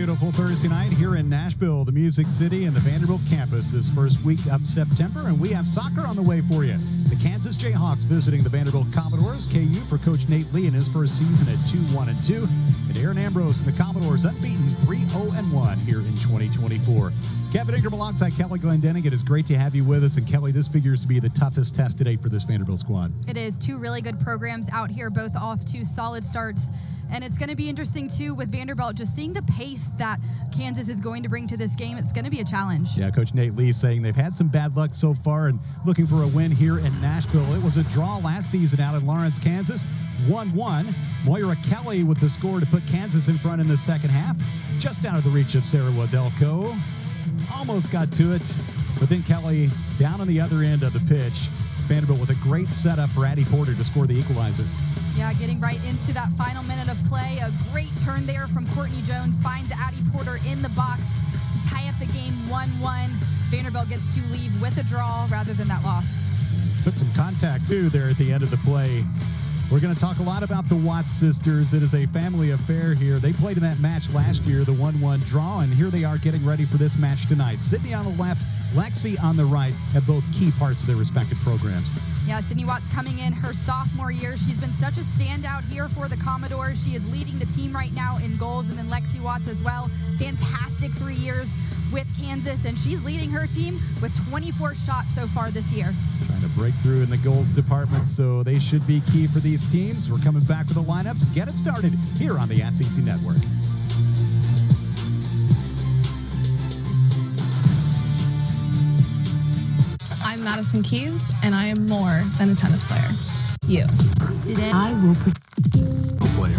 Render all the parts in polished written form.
beautiful Thursday night here in Nashville, the Music City, and the Vanderbilt campus this first week of September, and we have soccer on the way for you. The Kansas Jayhawks visiting the Vanderbilt Commodores. KU for Coach Nate Lee in his first season at 2-1-2, and Aaron Ambrose and the Commodores unbeaten 3-0-1 here in 2024. Kevin Ingram alongside Kelly Glendenning. It is great to have you with us, and Kelly, this figures to be the toughest test today for this Vanderbilt squad. It is. Two really good programs out here, both off to solid starts. And it's going to be interesting, too, with Vanderbilt, just seeing the pace that Kansas is going to bring to this game. It's going to be a challenge. Yeah, Coach Nate Lee saying they've had some bad luck so far and looking for a win here in Nashville. It was a draw last season out in Lawrence, Kansas, 1-1. Moira Kelly with the score to put Kansas in front in the second half. Just out of the reach of Sarah Wadelko. Almost got to it, but then Kelly down on the other end of the pitch. Vanderbilt with a great setup for Addie Porter to score the equalizer. Yeah, getting right into that final minute of play. A great turn there from Courtney Jones. Finds Addie Porter in the box to tie up the game 1-1. Vanderbilt gets to leave with a draw rather than that loss. Took some contact, too, there at the end of the play. We're going to talk a lot about the Watts sisters. It is a family affair here. They played in that match last year, the 1-1 draw, and here they are getting ready for this match tonight. Sydney on the left, Lexi on the right, have both key parts of their respective programs. Yeah, Sydney Watts coming in her sophomore year. She's been such a standout here for the Commodores. She is leading the team right now in goals, and then Lexi Watts as well. Fantastic 3 years with Kansas, and she's leading her team with 24 shots so far this year. Trying to break through in the goals department, so they should be key for these teams. We're coming back with the lineups and get it started here on the SEC Network. I'm Madison Keys, and I am more than a tennis player. You. Today, I will a player.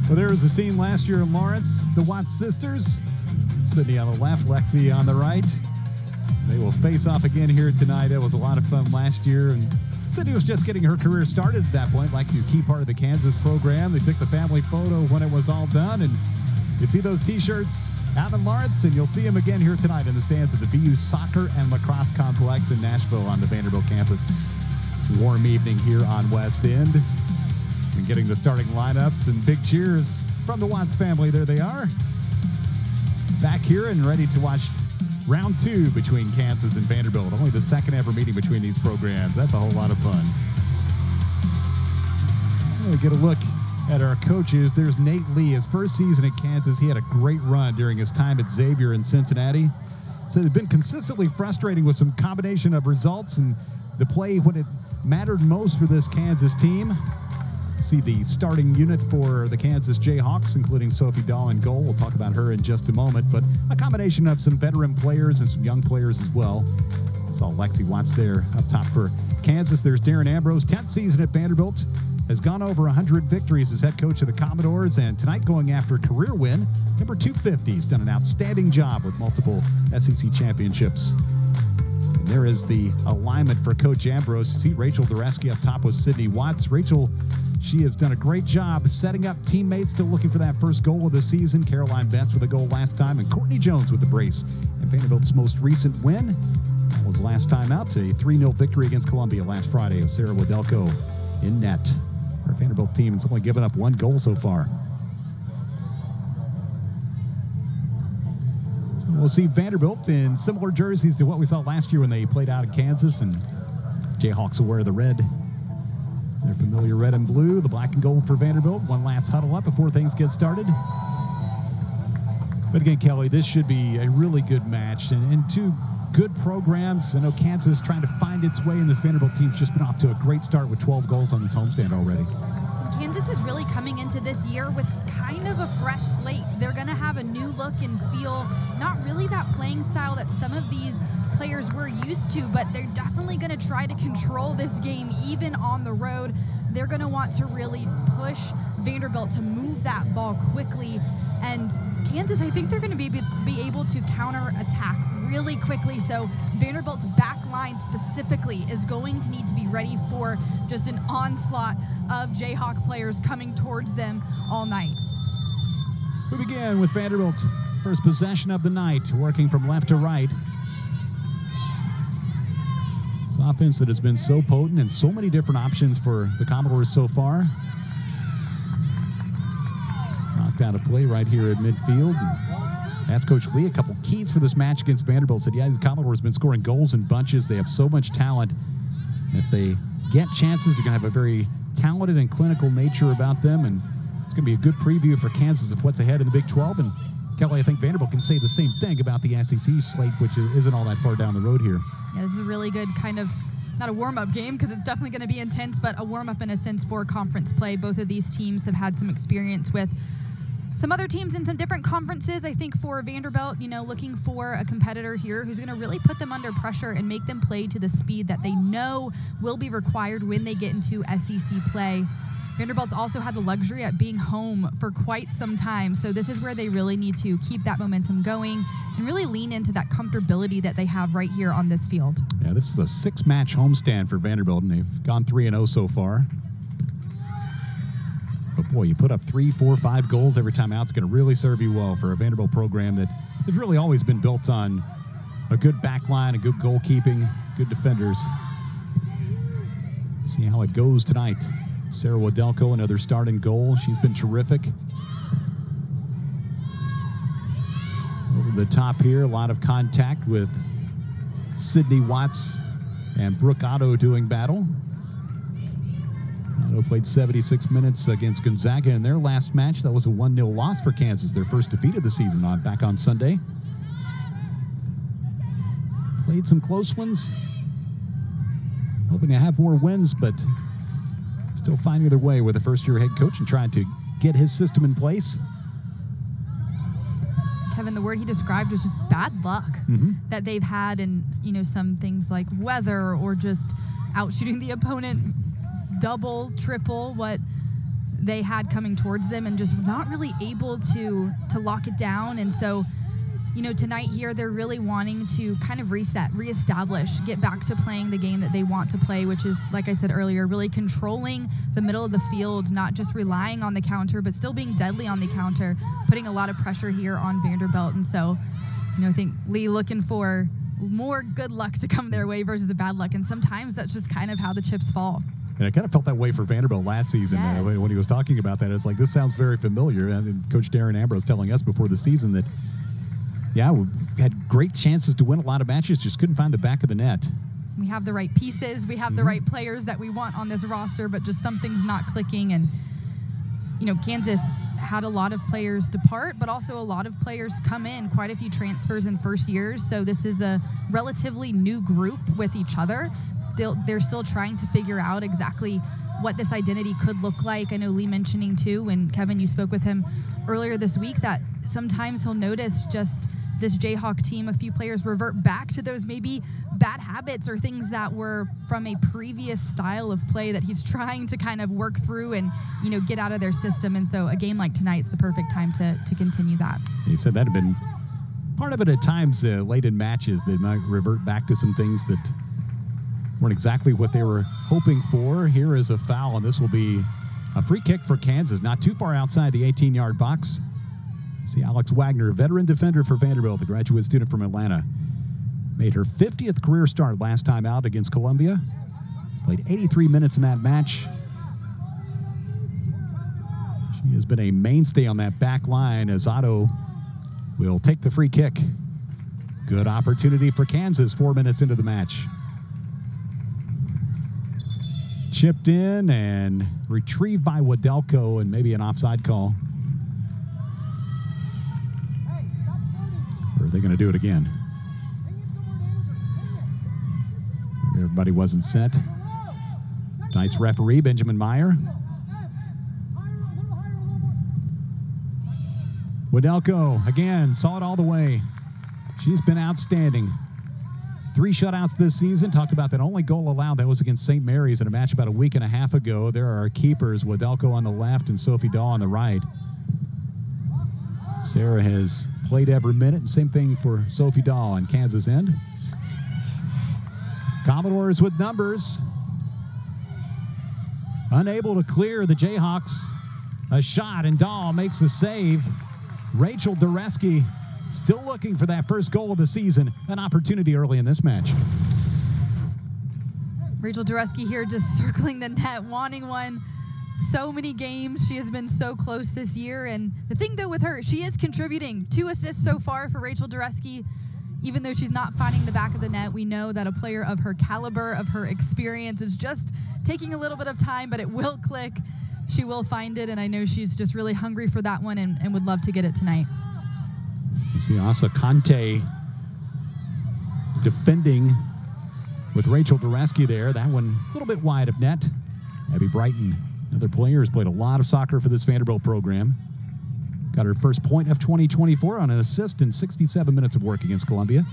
Well, there was a scene last year in Lawrence. The Watts sisters, Sydney on the left, Lexi on the right. They will face off again here tonight. It was a lot of fun last year, and Sydney was just getting her career started at that point. Lexi, a key part of the Kansas program. They took the family photo when it was all done, and you see those T-shirts out in Lawrence, and you'll see them again here tonight in the stands at the VU Soccer and Lacrosse Complex in Nashville on the Vanderbilt campus. Warm evening here on West End. And getting the starting lineups and big cheers from the Watts family. There they are. Back here and ready to watch round 2 between Kansas and Vanderbilt. Only the second ever meeting between these programs. That's a whole lot of fun. We'll get a look at our coaches. There's Nate Lee. His first season at Kansas, he had a great run during his time at Xavier in Cincinnati. So it's been consistently frustrating with some combination of results and the play when it mattered most for this Kansas team. See the starting unit for the Kansas Jayhawks, including Sophie Dahl in goal. We'll talk about her in just a moment, but a combination of some veteran players and some young players as well. Saw Lexi Watts there up top for Kansas. There's Darren Ambrose, 10th season at Vanderbilt, has gone over 100 victories as head coach of the Commodores, and tonight going after a career win, number 250. He's done an outstanding job with multiple SEC championships. And there is the alignment for Coach Ambrose. You see Rachel Dureski up top with Sydney Watts. Rachel, she has done a great job setting up teammates, still looking for that first goal of the season. Caroline Betts with a goal last time, and Courtney Jones with the brace. And Vanderbilt's most recent win, that was last time out, a 3-0 victory against Columbia last Friday with Sarah Wadelko in net. Our Vanderbilt team has only given up 1 goal so far. So we'll see Vanderbilt in similar jerseys to what we saw last year when they played out in Kansas, and Jayhawks will wear the red. Their familiar red and blue, the black and gold for Vanderbilt. One last huddle up before things get started. But again, Kelly, this should be a really good match, and two good programs. I know Kansas trying to find its way, and this Vanderbilt team's just been off to a great start with 12 goals on this homestand already. Kansas is really coming into this year with kind of a fresh slate. They're going to have a new look and feel, not really that playing style that some of these players were used to, but they're definitely going to try to control this game even on the road. They're going to want to really push Vanderbilt to move that ball quickly, and Kansas, I think they're going to be able to counter-attack really quickly. So Vanderbilt's back line specifically is going to need to be ready for just an onslaught of Jayhawk players coming towards them all night. We begin with Vanderbilt, first possession of the night, working from left to right. It's an offense that has been so potent and so many different options for the Commodores so far. knocked out of play right here at midfield. And asked Coach Lee a couple keys for this match against Vanderbilt. Said, yeah, these Commodores have been scoring goals in bunches. They have so much talent. And if they get chances, they're going to have a very talented and clinical nature about them. And it's going to be a good preview for Kansas of what's ahead in the Big 12. And Kelly, I think Vanderbilt can say the same thing about the SEC slate, which isn't all that far down the road here. Yeah, this is a really good kind of, not a warm-up game because it's definitely going to be intense, but a warm-up in a sense for conference play. Both of these teams have had some experience with some other teams in some different conferences. I think for Vanderbilt, looking for a competitor here who's going to really put them under pressure and make them play to the speed that they know will be required when they get into SEC play. Vanderbilt's also had the luxury at being home for quite some time, so this is where they really need to keep that momentum going and really lean into that comfortability that they have right here on this field. Yeah, this is a 6-match homestand for Vanderbilt, and they've gone 3-0 so far. But boy, you put up 3, 4, 5 goals every time out. It's going to really serve you well for a Vanderbilt program that has really always been built on a good back line, a good goalkeeping, good defenders. See how it goes tonight. Sarah Wadelko, another starting goal. She's been terrific. Over the top here, a lot of contact with Sydney Watts and Brooke Otto doing battle. Otto played 76 minutes against Gonzaga in their last match. That was a 1-0 loss for Kansas, their first defeat of the season back on Sunday. Played some close ones. Hoping to have more wins, but still finding their way with a first-year head coach and trying to get his system in place. Kevin, the word he described was just bad luck that they've had in, some things like weather or just out shooting the opponent double, triple what they had coming towards them and just not really able to lock it down. And so, tonight here, they're really wanting to kind of reset, reestablish, get back to playing the game that they want to play, which is, like I said earlier, really controlling the middle of the field, not just relying on the counter, but still being deadly on the counter, putting a lot of pressure here on Vanderbilt. And so, I think Lee looking for more good luck to come their way versus the bad luck. And sometimes that's just kind of how the chips fall. And I kind of felt that way for Vanderbilt last season. Yes. When he was talking about that. It's like, this sounds very familiar. And Coach Darren Ambrose telling us before the season that, yeah, we had great chances to win a lot of matches, just couldn't find the back of the net. We have the right pieces. We have the right players that we want on this roster, but just something's not clicking. And, Kansas had a lot of players depart, but also a lot of players come in, quite a few transfers in first years. So this is a relatively new group with each other. They're still trying to figure out exactly what this identity could look like. I know Lee mentioning too, and Kevin, you spoke with him earlier this week, that sometimes he'll notice just this Jayhawk team, a few players revert back to those maybe bad habits or things that were from a previous style of play that he's trying to kind of work through and, get out of their system. And so a game like tonight's the perfect time to continue that. He said that had been part of it at times late in matches. They might revert back to some things that weren't exactly what they were hoping for. Here is a foul, and this will be a free kick for Kansas, not too far outside the 18-yard box. See Alex Wagner, veteran defender for Vanderbilt, the graduate student from Atlanta. Made her 50th career start last time out against Columbia. Played 83 minutes in that match. She has been a mainstay on that back line as Otto will take the free kick. Good opportunity for Kansas 4 minutes into the match. Chipped in and retrieved by Wadelko, and maybe an offside call. Or are they going to do it again? Everybody wasn't set. Tonight's referee, Benjamin Meyer. Wadelko, again, saw it all the way. She's been outstanding. 3 shutouts this season. Talked about that only goal allowed. That was against St. Mary's in a match about a week and a half ago. There are our keepers, Wadelko on the left and Sophie Dahl on the right. Sarah has played every minute, and same thing for Sophie Dahl on Kansas end. Commodores with numbers. Unable to clear the Jayhawks. A shot, and Dahl makes the save. Rachel Dureski still looking for that first goal of the season. An opportunity early in this match. Rachel Dureski here just circling the net, wanting one so many games. She has been so close this year. And the thing, though, with her, she is contributing 2 assists so far for Rachel Dureski. Even though she's not finding the back of the net, we know that a player of her caliber, of her experience, is just taking a little bit of time, but it will click. She will find it, and I know she's just really hungry for that one and would love to get it tonight. You see Asa Conte defending with Rachel Dureski there. That one a little bit wide of net. Abby Brighton, another player, has played a lot of soccer for this Vanderbilt program. Got her first point of 2024 on an assist in 67 minutes of work against Columbia.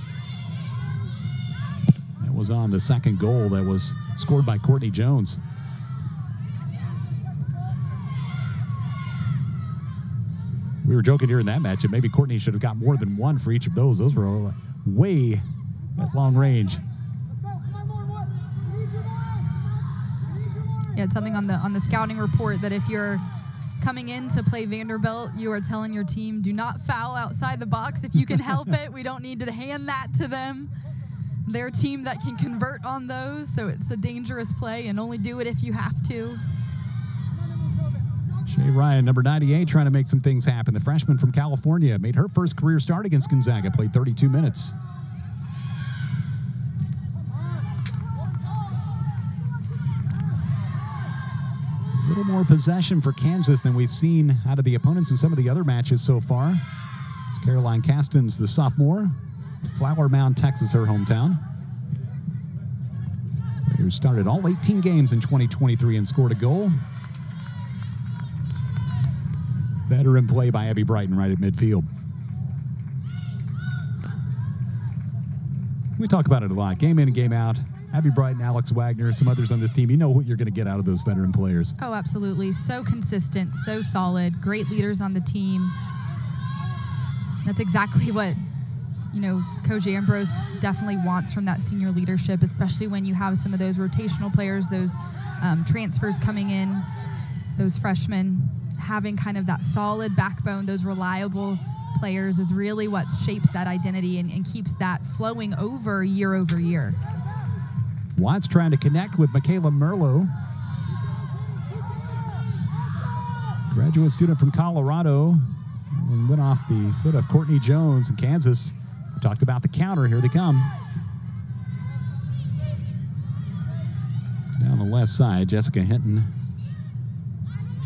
That was on the second goal that was scored by Courtney Jones. We were joking during that match that maybe Courtney should have got more than one for each of those. Those were way at long range. Yeah, it's something on the scouting report that if you're coming in to play Vanderbilt, you are telling your team, do not foul outside the box if you can help it. We don't need to hand that to them. They're a team that can convert on those, so it's a dangerous play, and only do it if you have to. Shay Ryan, number 98, trying to make some things happen. The freshman from California made her first career start against Gonzaga, played 32 minutes. A little more possession for Kansas than we've seen out of the opponents in some of the other matches so far. It's Caroline Castens, the sophomore. Flower Mound, Texas, her hometown. Who started all 18 games in 2023 and scored a goal. Veteran play by Abby Brighton right at midfield. We talk about it a lot. Game in and game out. Abby Brighton, Alex Wagner, some others on this team. You know what you're going to get out of those veteran players. Oh, absolutely. So consistent, so solid, great leaders on the team. That's exactly what, Coach Ambrose definitely wants from that senior leadership, especially when you have some of those rotational players, those transfers coming in, those freshmen. Having kind of that solid backbone, those reliable players, is really what shapes that identity and keeps that flowing over year. Watts trying to connect with Michaela Merlo. Graduate student from Colorado. And went off the foot of Courtney Jones in Kansas. We talked about the counter. Here they come. Down the left side, Jessica Hinton.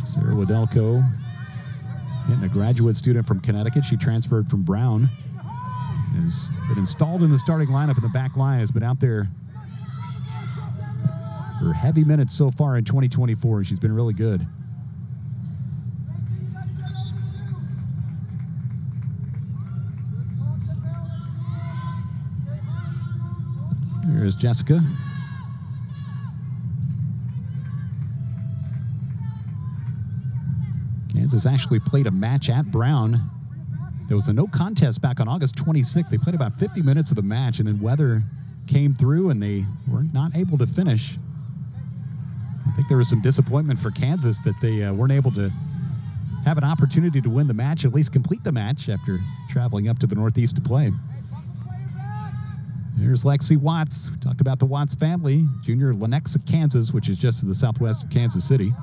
Sarah Wadelko, Hinton, a graduate student from Connecticut. She transferred from Brown. Has been installed in the starting lineup in the back line. Has been out there for heavy minutes so far in 2024, and she's been really good. There's Jessica. Kansas actually played a match at Brown. There was a no contest back on August 26th. They played about 50 minutes of the match, and then weather came through, and they were not able to finish. I think there was some disappointment for Kansas that they weren't able to have an opportunity to win the match, at least complete the match after traveling up to the Northeast to play. Here's Lexi Watts. We talked about the Watts family. Junior Lenexa, Kansas, which is just to the southwest of Kansas City.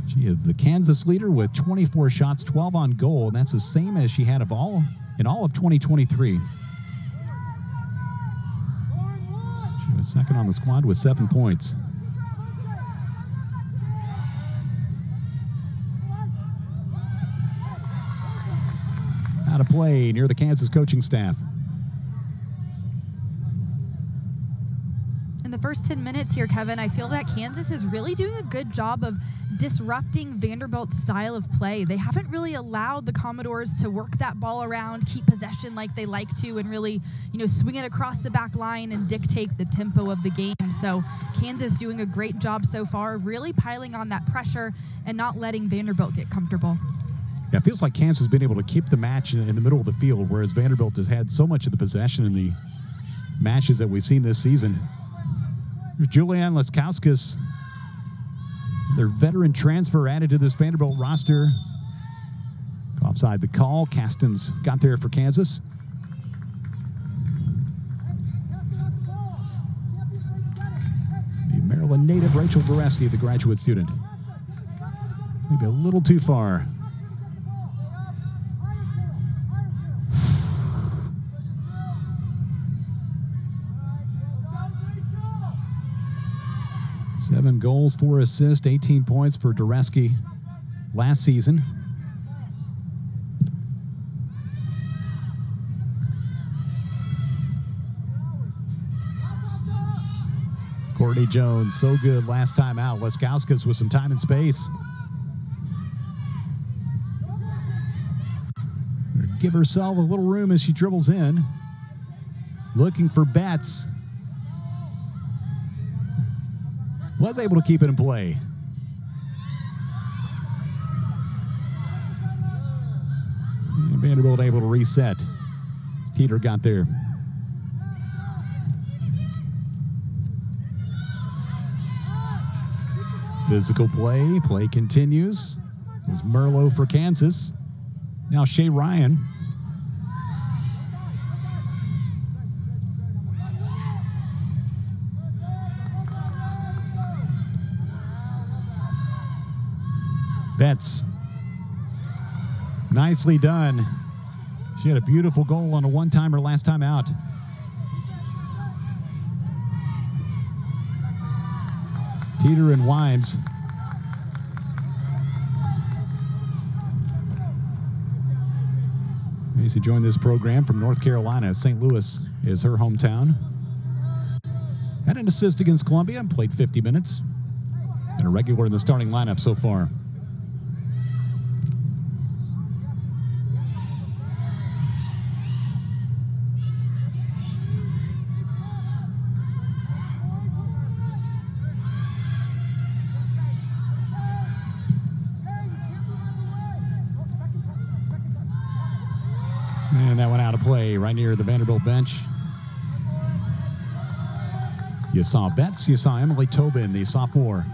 She is the Kansas leader with 24 shots, 12 on goal, and that's the same as she had in all of 2023. She was second on the squad with 7 points. Out of play near the Kansas coaching staff. In the first 10 minutes here, Kevin, I feel that Kansas is really doing a good job of disrupting Vanderbilt's style of play. They haven't really allowed the Commodores to work that ball around, keep possession like they like to, and really, swing it across the back line and dictate the tempo of the game. So Kansas doing a great job so far, really piling on that pressure and not letting Vanderbilt get comfortable. Yeah, it feels like Kansas has been able to keep the match in the middle of the field, whereas Vanderbilt has had so much of the possession in the matches that we've seen this season. There's Julianne Leskauskas, their veteran transfer added to this Vanderbilt roster. Offside the call. Castens got there for Kansas. The Maryland native Rachel Vareski, the graduate student. Maybe a little too far. Seven goals, 4 assists, 18 points for Vareski last season. Courtney Jones, so good last time out. Leskauskas with some time and space. Give herself a little room as she dribbles in. Looking for Betts. Was able to keep it in play. And Vanderbilt able to reset as Teeter got there. Physical play. Play continues. It was Merlot for Kansas. Now Shea Ryan. Betts. Nicely done. She had a beautiful goal on a one-timer last time out. Teeter and Wimes. Macy joined this program from North Carolina. St. Louis is her hometown. Had an assist against Columbia and played 50 minutes. And a regular in the starting lineup so far. And that went out of play right near the Vanderbilt bench. You saw Betts, you saw Emily Tobin, the sophomore.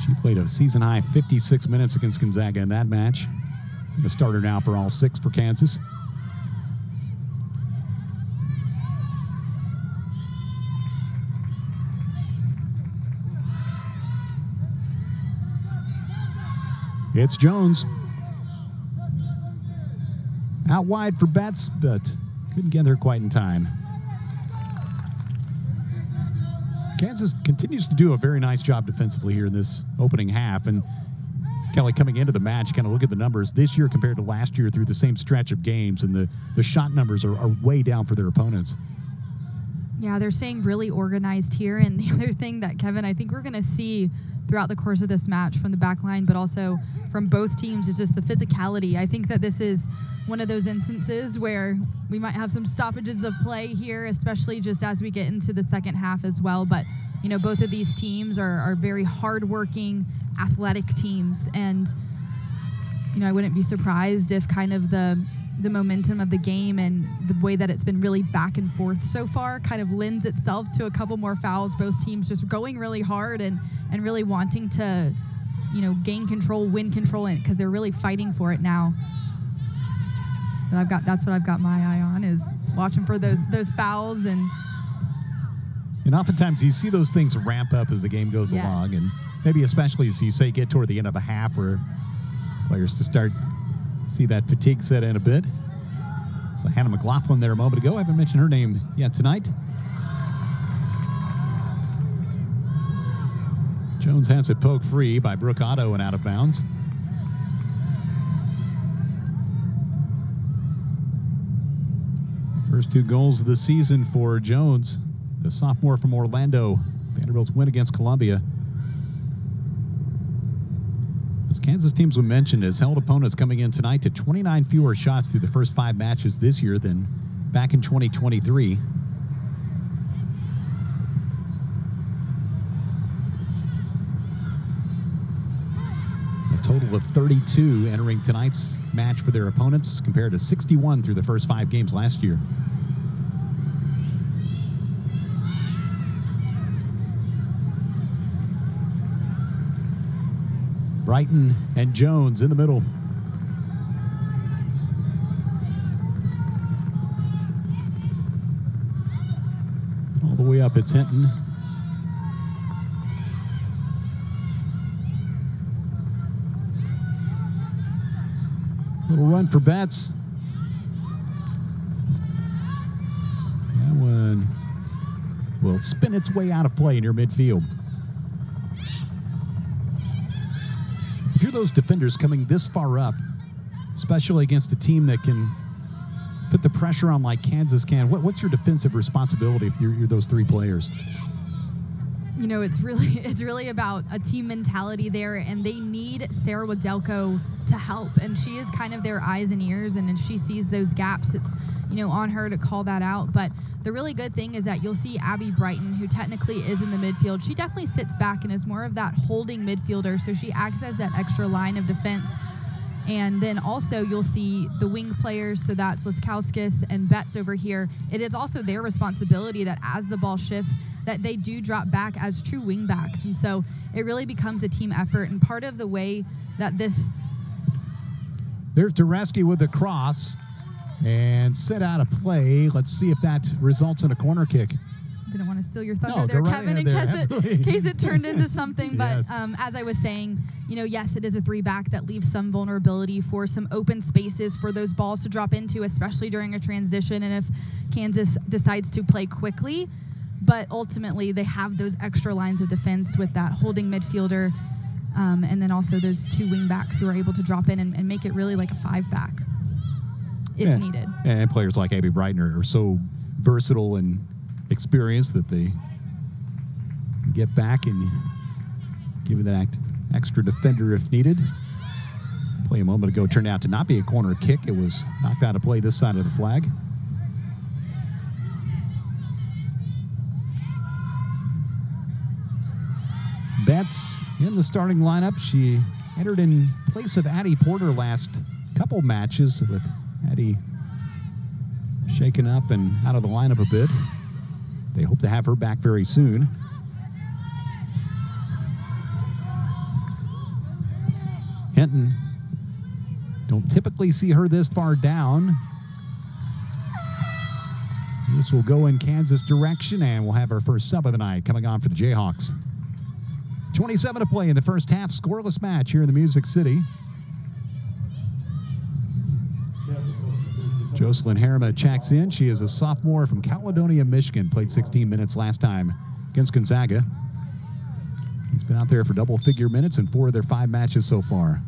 She played a season-high 56 minutes against Gonzaga in that match. The starter now for all 6 for Kansas. It's Jones. Out wide for Betts, but couldn't get there quite in time. Kansas continues to do a very nice job defensively here in this opening half. And Kelly, coming into the match, kind of look at the numbers this year compared to last year through the same stretch of games, and the shot numbers are way down for their opponents. Yeah, they're staying really organized here. And the other thing that, Kevin, I think we're going to see throughout the course of this match from the back line, but also from both teams, is just the physicality. I think that this is one of those instances where we might have some stoppages of play here, especially just as we get into the second half as well. But, you know, both of these teams are very hardworking, athletic teams. And, you know, I wouldn't be surprised if kind of the momentum of the game and the way that it's been really back and forth so far kind of lends itself to a couple more fouls. Both teams just going really hard and really wanting to, you know, gain control, win control, because they're really fighting for it now. But that's what I've got my eye on, is watching for those fouls. And oftentimes you see those things ramp up as the game goes along, and maybe especially as you say get toward the end of a half where players to start see that fatigue set in a bit. So Hannah McLaughlin there a moment ago. I haven't mentioned her name yet tonight. Jones has it poked free by Brooke Otto and out of bounds. First 2 goals of the season for Jones, the sophomore from Orlando. Vanderbilt's win against Columbia. As Kansas teams we mentioned has held opponents coming in tonight to 29 fewer shots through the first 5 matches this year than back in 2023. A total of 32 entering tonight's match for their opponents compared to 61 through the first 5 games last year. Brighton and Jones in the middle. up, it's Hinton. Little run for Betts. That one will spin its way out of play near midfield. If you're those defenders coming this far up, especially against a team that can put the pressure on like Kansas can, what's your defensive responsibility if you're those three players? You know, it's really about a team mentality there, and they need Sarah Wadelko to help, and she is kind of their eyes and ears, and if she sees those gaps, it's, you know, on her to call that out. But the really good thing is that you'll see Abby Brighton, who technically is in the midfield. She definitely sits back and is more of that holding midfielder, so she acts as that extra line of defense. And then also you'll see the wing players, so that's Liskowskis and Betts over here. It is also their responsibility that as the ball shifts, that they do drop back as true wing backs. And so it really becomes a team effort. And part of the way that this... There's Dureski with the cross and set out of play. Let's see if that results in a corner kick. Didn't want to steal your thunder No, there, go right Kevin, ahead in case it turned into something. But Yes. as I was saying, you know, yes, it is a three-back that leaves some vulnerability for some open spaces for those balls to drop into, especially during a transition and if Kansas decides to play quickly. But ultimately, they have those extra lines of defense with that holding midfielder and then also those two wing-backs who are able to drop in and make it really like a five-back if needed. And players like Abby Brighton are so versatile and experienced that they get back and give it that extra defender if needed. Play a moment ago turned out to not be a corner kick. It was knocked out of play this side of the flag. Betts in the starting lineup. She entered in place of Addie Porter last couple matches, with Addie shaken up and out of the lineup a bit. They hope to have her back very soon. Hinton, don't typically see her this far down. This will go in Kansas direction, and we'll have our first sub of the night coming on for the Jayhawks. 27 to play in the first half, scoreless match here in the Music City. Jocelyn Harriman checks in. She is a sophomore from Caledonia, Michigan. Played 16 minutes last time against Gonzaga. He's been out there for double-figure minutes in 4 of their 5 matches so far.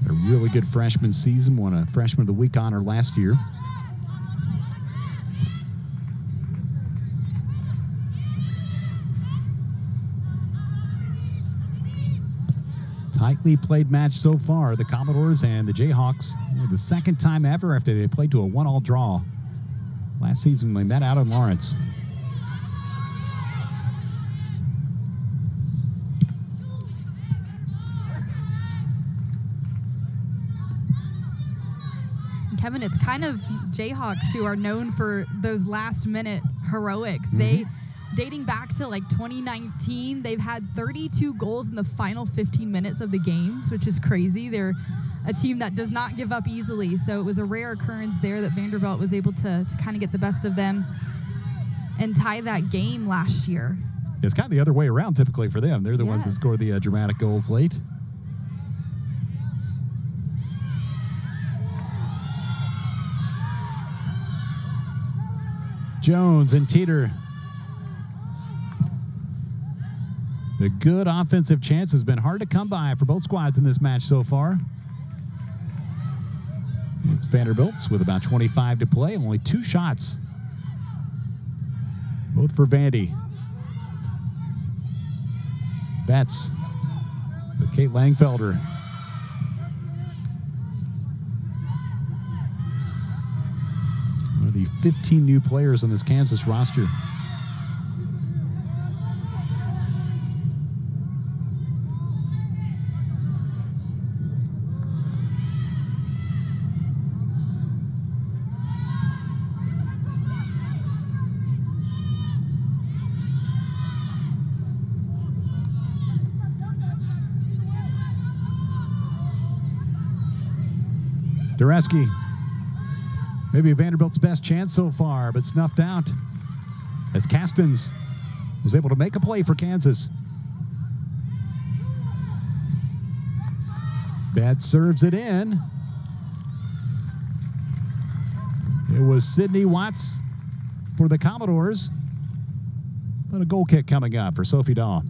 A really good freshman season. Won a Freshman of the Week honor last year. Tightly played match so far. The Commodores and the Jayhawks, the second time ever after they played to a 1-1 draw. Last season, they met out in Lawrence. Kevin, it's kind of Jayhawks who are known for those last-minute heroics. Mm-hmm. They, dating back to like 2019, they've had 32 goals in the final 15 minutes of the games, which is crazy. They're a team that does not give up easily, so it was a rare occurrence there that Vanderbilt was able to kind of get the best of them and tie that game last year. It's kind of the other way around typically for them. They're the ones that score the dramatic goals late. Jones and Teeter. The good offensive chance has been hard to come by for both squads in this match so far. It's Vanderbilt's with about 25 to play, only 2 shots. Both for Vandy. Betts with Kate Langfelder. One of the 15 new players on this Kansas roster. Dureski Maybe Vanderbilt's best chance so far, but snuffed out as Castens was able to make a play for Kansas. Betts serves it in. It was Sydney Watts for the Commodores, but a goal kick coming up for Sophie Dahl.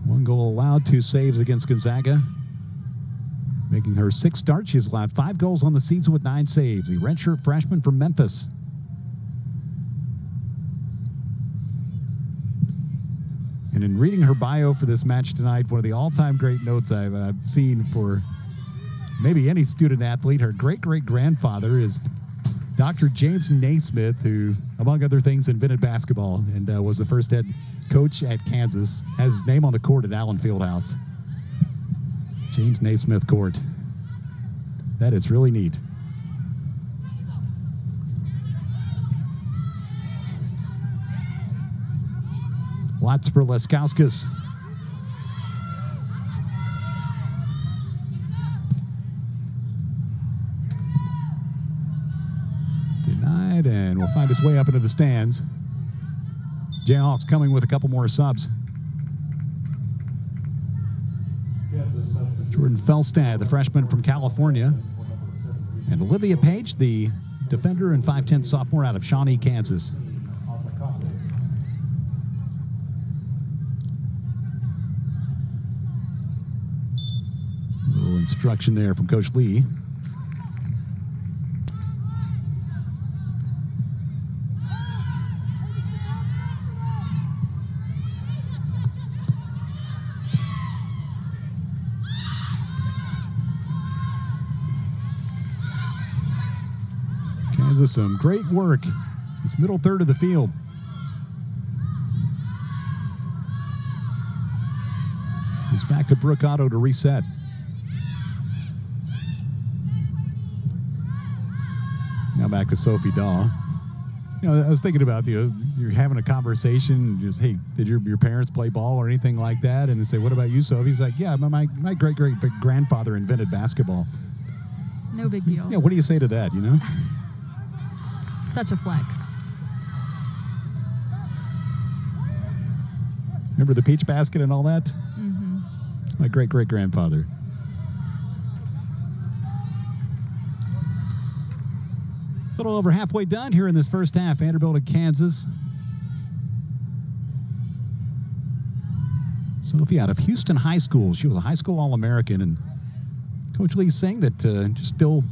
One goal allowed, 2 saves against Gonzaga. Making her 6th start, she has allowed 5 goals on the season with 9 saves. The redshirt freshman from Memphis. And in reading her bio for this match tonight, one of the all-time great notes I've seen for maybe any student athlete, her great-great-grandfather is Dr. James Naismith, who, among other things, invented basketball and was the first head coach at Kansas. Has his name on the court at Allen Fieldhouse. James Naismith Court. That is really neat. Watts for Leskowskis. Denied, and will find his way up into the stands. Jayhawks coming with a couple more subs. Jordan Felstad, the freshman from California. And Olivia Page, the defender and 5'10" sophomore out of Shawnee, Kansas. A little instruction there from Coach Lee. Kansas, some great work. This middle third of the field. He's back to Brooke Otto to reset. Now back to Sophie Dahl. You know, I was thinking about, you're having a conversation, just, hey, did your parents play ball or anything like that? And they say, what about you, Sophie? He's like, yeah, my great-great-grandfather invented basketball. No big deal. Yeah, what do you say to that, you know? Such a flex. Remember the peach basket and all that? Mm-hmm. My great-great-grandfather. A little over halfway done here in this first half. Vanderbilt at Kansas. Sophie out of Houston High School. She was a high school All-American, and Coach Lee's saying that just still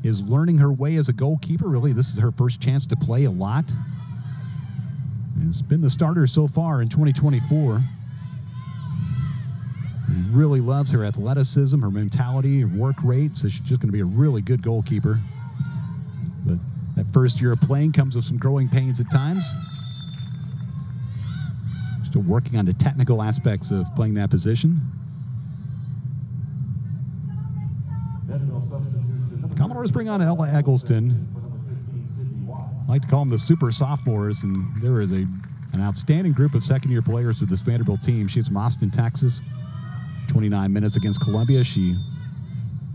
is learning her way as a goalkeeper. Really, this is her first chance to play a lot. And it's been the starter so far in 2024. He really loves her athleticism, her mentality, her work rate, so she's just going to be a really good goalkeeper. But that first year of playing comes with some growing pains at times. Still working on the technical aspects of playing that position. Commodores bring on Ella Eggleston. I like to call them the super sophomores, and there is an outstanding group of second-year players with this Vanderbilt team. She's from Austin, Texas. 29 minutes against Columbia. She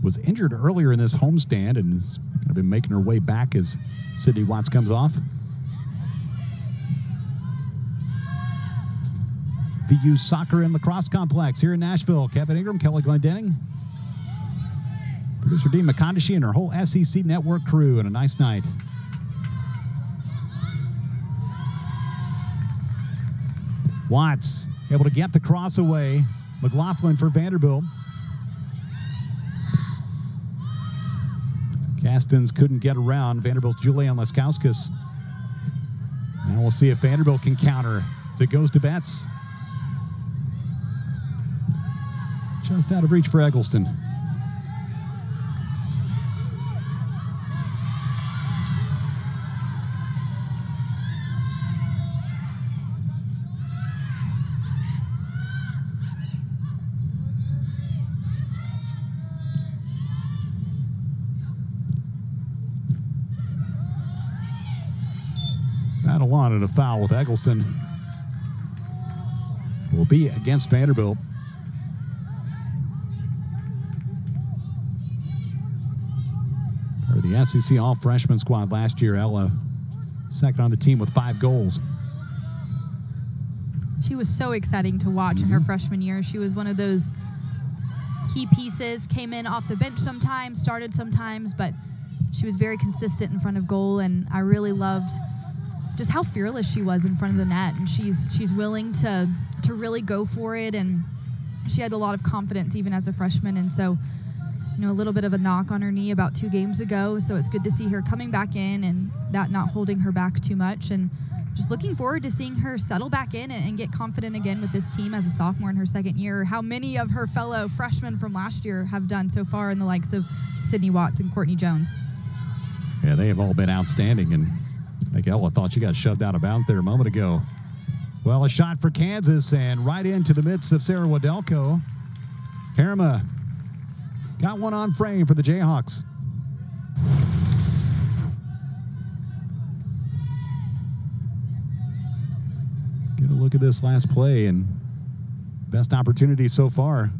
was injured earlier in this homestand and has kind of been making her way back as Sydney Watts comes off. VU Soccer and Lacrosse Complex here in Nashville. Kevin Ingram, Kelly Glendenning. Producer Dean McConaughey and her whole SEC Network crew, and a nice night. Watts able to get the cross away. McLaughlin for Vanderbilt. Castens couldn't get around Vanderbilt's Julian Leskowskis. Now we'll see if Vanderbilt can counter as it goes to Betts. Just out of reach for Eggleston. Battle on and a foul with Eggleston. Will be against Vanderbilt. The SEC all-freshman squad last year, Ella second on the team with 5 goals. She was so exciting to watch in her freshman year. She was one of those key pieces, came in off the bench sometimes, started sometimes, but she was very consistent in front of goal, and I really loved just how fearless she was in front of the net, and she's willing to really go for it, and she had a lot of confidence even as a freshman. And so, you know, a little bit of a knock on her knee about 2 games ago, so it's good to see her coming back in and that not holding her back too much, and just looking forward to seeing her settle back in and get confident again with this team as a sophomore in her second year. How many of her fellow freshmen from last year have done so far in the likes of Sydney Watts and Courtney Jones. Yeah, they have all been outstanding, and I think Ella thought she got shoved out of bounds there a moment ago. Well, a shot for Kansas, and right into the midst of Sarah Wadelko. Harima got one on frame for the Jayhawks. Get a look at this last play, and best opportunity so far.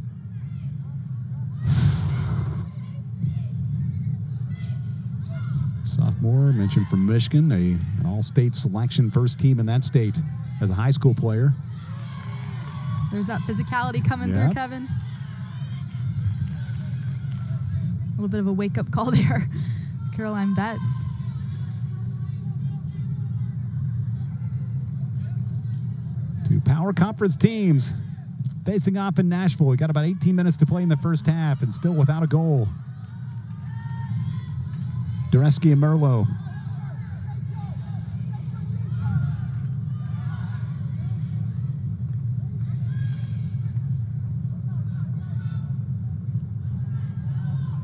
Sophomore, mentioned from Michigan, an all-state selection, first team in that state as a high school player. There's that physicality coming through, Kevin. A little bit of a wake-up call there. Caroline Betts. Two power conference teams facing off in Nashville. We got about 18 minutes to play in the first half and still without a goal. Dureski and Merlot.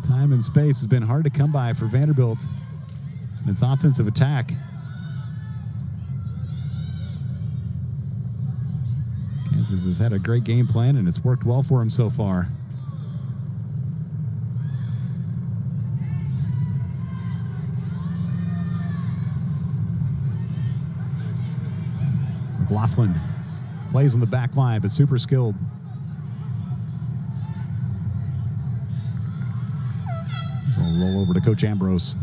Time and space has been hard to come by for Vanderbilt in its offensive attack. Kansas has had a great game plan, and it's worked well for him so far. McLaughlin plays on the back line, but super skilled. So we'll roll over to Coach Ambrose.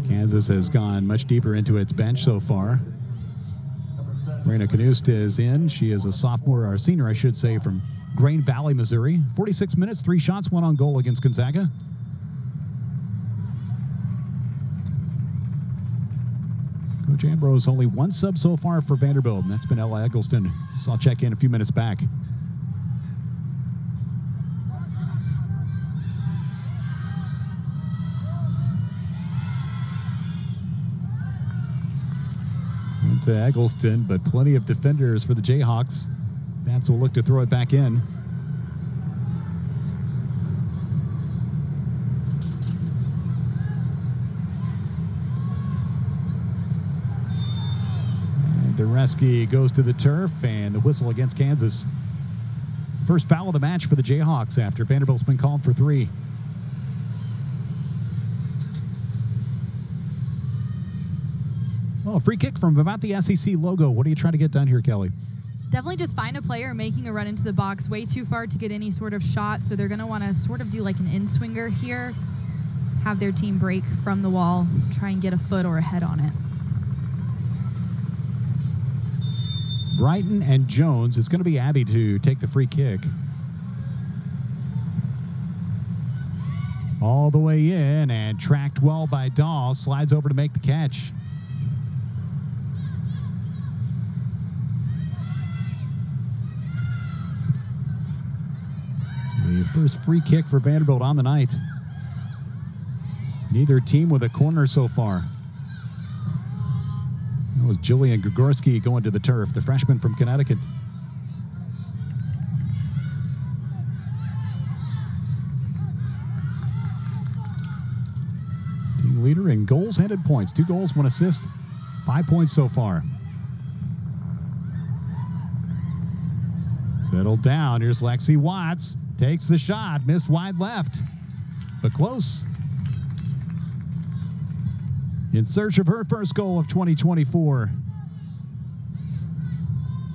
Kansas has gone much deeper into its bench so far. Raina Knust is in. She is a sophomore, or a senior, I should say, from Grain Valley, Missouri. 46 minutes, 3 shots, 1 on goal against Gonzaga. Coach Ambrose, only 1 sub so far for Vanderbilt, and that's been Ella Eggleston. Saw check in a few minutes back. Went to Eggleston, but plenty of defenders for the Jayhawks. Vance will look to throw it back in. Dureski goes to the turf, and the whistle against Kansas. First foul of the match for the Jayhawks after Vanderbilt's been called for 3. Well, a free kick from about the SEC logo. What are you trying to get done here, Kelly? Definitely just find a player making a run into the box way too far to get any sort of shot, so they're going to want to sort of do like an in-swinger here, have their team break from the wall, try and get a foot or a head on it. Brighton and Jones. It's going to be Abby to take the free kick. All the way in and tracked well by Dahl. Slides over to make the catch. The first free kick for Vanderbilt on the night. Neither team with a corner so far. That was Jillian Gregorski going to the turf, the freshman from Connecticut. Team leader in goals, headed points. 2 goals, 1 assist, 5 points so far. Settled down. Here's Lexi Watts. Takes the shot. Missed wide left, but close. In search of her first goal of 2024.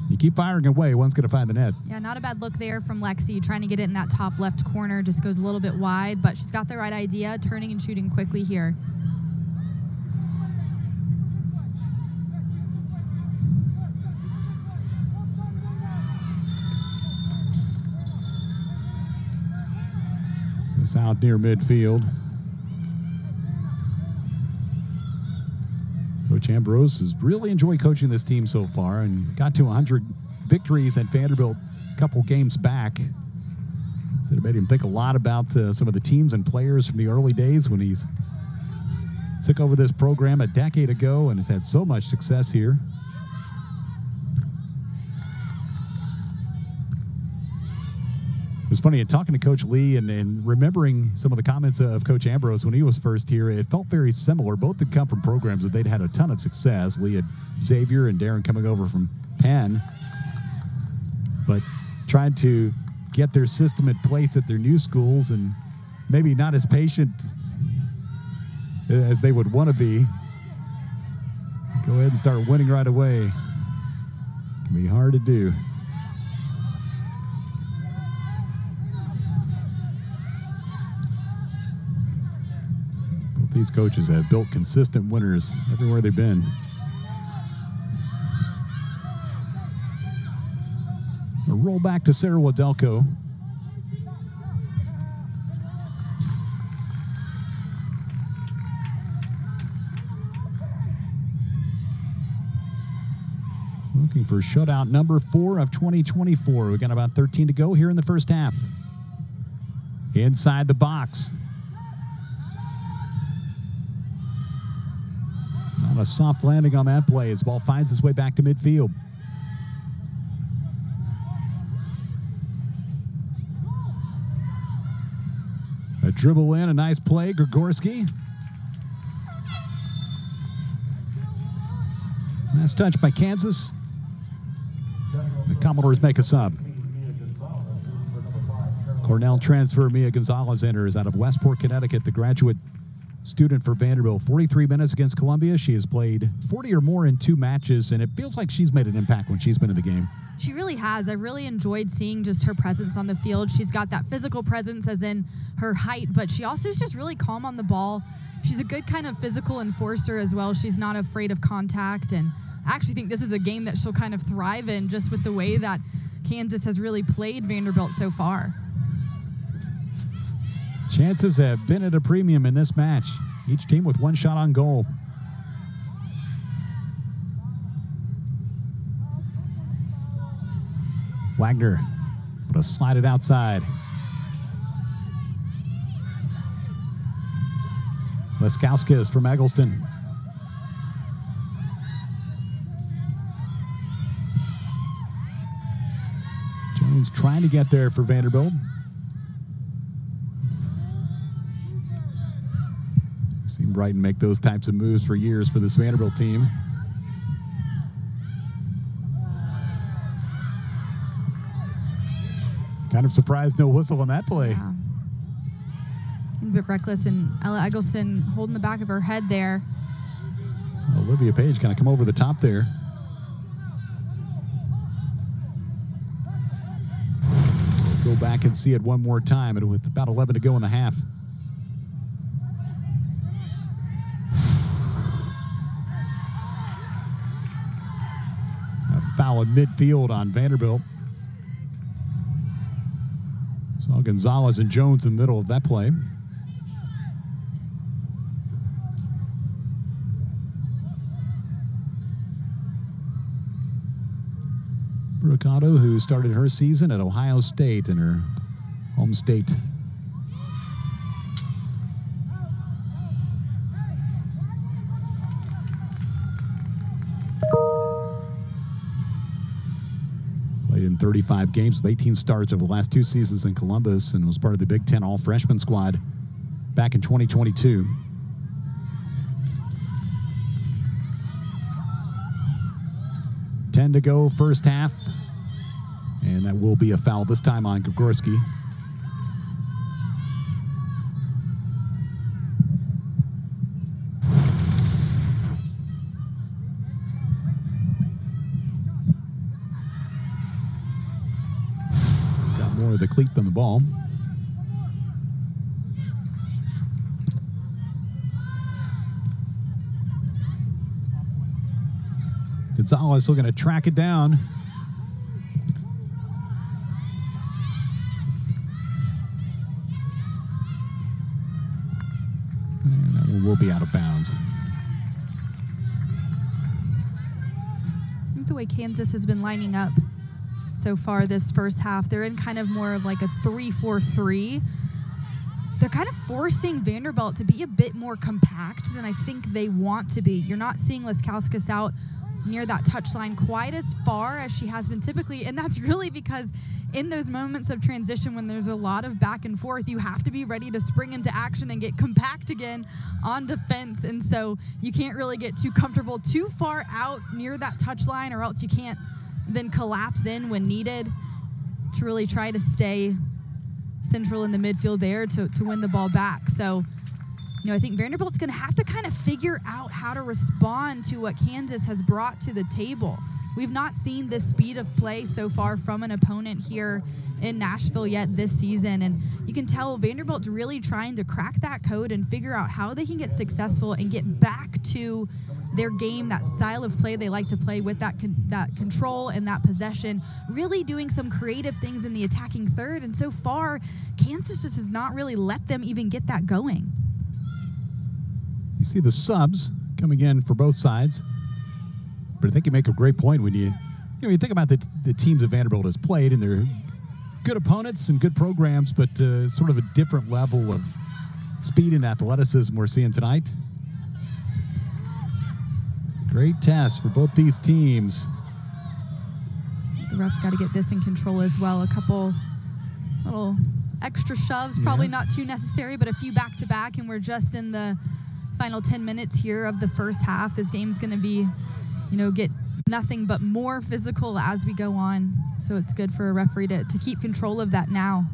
You keep firing away. One's going to find the net. Yeah, not a bad look there from Lexi, trying to get it in that top left corner. Just goes a little bit wide, but she's got the right idea, turning and shooting quickly here. It's out near midfield. Coach Ambrose has really enjoyed coaching this team so far and got to 100 victories at Vanderbilt a couple games back. So it made him think a lot about some of the teams and players from the early days when he's took over this program a decade ago and has had so much success here. It was funny, in talking to Coach Lee and remembering some of the comments of Coach Ambrose when he was first here, it felt very similar. Both had come from programs that they'd had a ton of success. Lee had Xavier and Darren coming over from Penn, but trying to get their system in place at their new schools and maybe not as patient as they would want to be. Go ahead and start winning right away. Can be hard to do. These coaches have built consistent winners everywhere they've been. A roll back to Sarah Wadelko. Looking for shutout number 4 of 2024. We've got about 13 to go here in the first half. Inside the box. Not a soft landing on that play as the ball finds its way back to midfield. A dribble in, a nice play, Grigorski. Nice touch by Kansas. The Commodores make a sub. Cornell transfer Mia Gonzalez enters out of Westport, Connecticut, the graduate student for Vanderbilt. 43 minutes against Columbia. She has played 40 or more in 2 matches, and it feels like she's made an impact when she's been in the game. She really has. I really enjoyed seeing just her presence on the field. She's got that physical presence as in her height, but she also is just really calm on the ball. She's a good kind of physical enforcer as well. She's not afraid of contact, and I actually think this is a game that she'll kind of thrive in just with the way that Kansas has really played Vanderbilt so far. Chances have been at a premium in this match. Each team with 1 shot on goal. Wagner would have slide it outside. Leskowskis from Eggleston. Jones trying to get there for Vanderbilt. Seen Brighton make those types of moves for years for this Vanderbilt team. Kind of surprised no whistle on that play. Yeah. A bit reckless, and Ella Eggleston holding the back of her head there. So Olivia Page kind of come over the top there. We'll go back and see it one more time, and with about 11 to go in the half. A foul in midfield on Vanderbilt. Saw Gonzalez and Jones in the middle of that play. Brocado, who started her season at Ohio State in her home state. Played in 35 games with 18 starts over the last 2 seasons in Columbus and was part of the Big Ten All-Freshman squad back in 2022. To go first half, and that will be a foul this time on Grigorski. more of the cleat than the ball. Gonzalez still going to track it down. And that one will be out of bounds. I think the way Kansas has been lining up so far this first half, they're in kind of more of like a 3-4-3. They're kind of forcing Vanderbilt to be a bit more compact than I think they want to be. You're not seeing Laskauskas out near that touchline quite as far as she has been typically, and that's really because in those moments of transition when there's a lot of back and forth, you have to be ready to spring into action and get compact again on defense, and so you can't really get too comfortable too far out near that touchline, or else you can't then collapse in when needed to really try to stay central in the midfield there to win the ball back. So, you know, I think Vanderbilt's going to have to kind of figure out how to respond to what Kansas has brought to the table. We've not seen this speed of play so far from an opponent here in Nashville yet this season, and you can tell Vanderbilt's really trying to crack that code and figure out how they can get successful and get back to their game, that style of play they like to play with that control and that possession, really doing some creative things in the attacking third. And so far, Kansas just has not really let them even get that going. You see the subs coming in for both sides. But I think you make a great point when you think about the teams that Vanderbilt has played, and they're good opponents and good programs, but sort of a different level of speed and athleticism we're seeing tonight. Great test for both these teams. The ref's got to get this in control as well. A couple little extra shoves, probably not too necessary, but a few back-to-back, and we're just in the final 10 minutes here of the first half. This game's going to be, get nothing but more physical as we go on. So it's good for a referee to keep control of that now.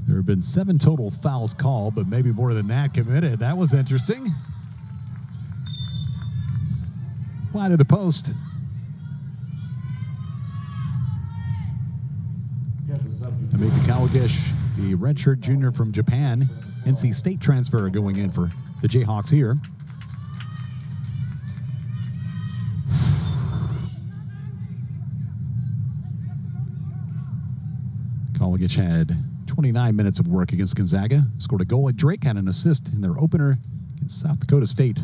There have been 7 total fouls called, but maybe more than that committed. That was interesting. Wide of the post. Amika Kawagish, the redshirt junior from Japan, NC State transfer, going in for the Jayhawks here. Kawagish had 29 minutes of work against Gonzaga. Scored a goal at Drake, had an assist in their opener against South Dakota State.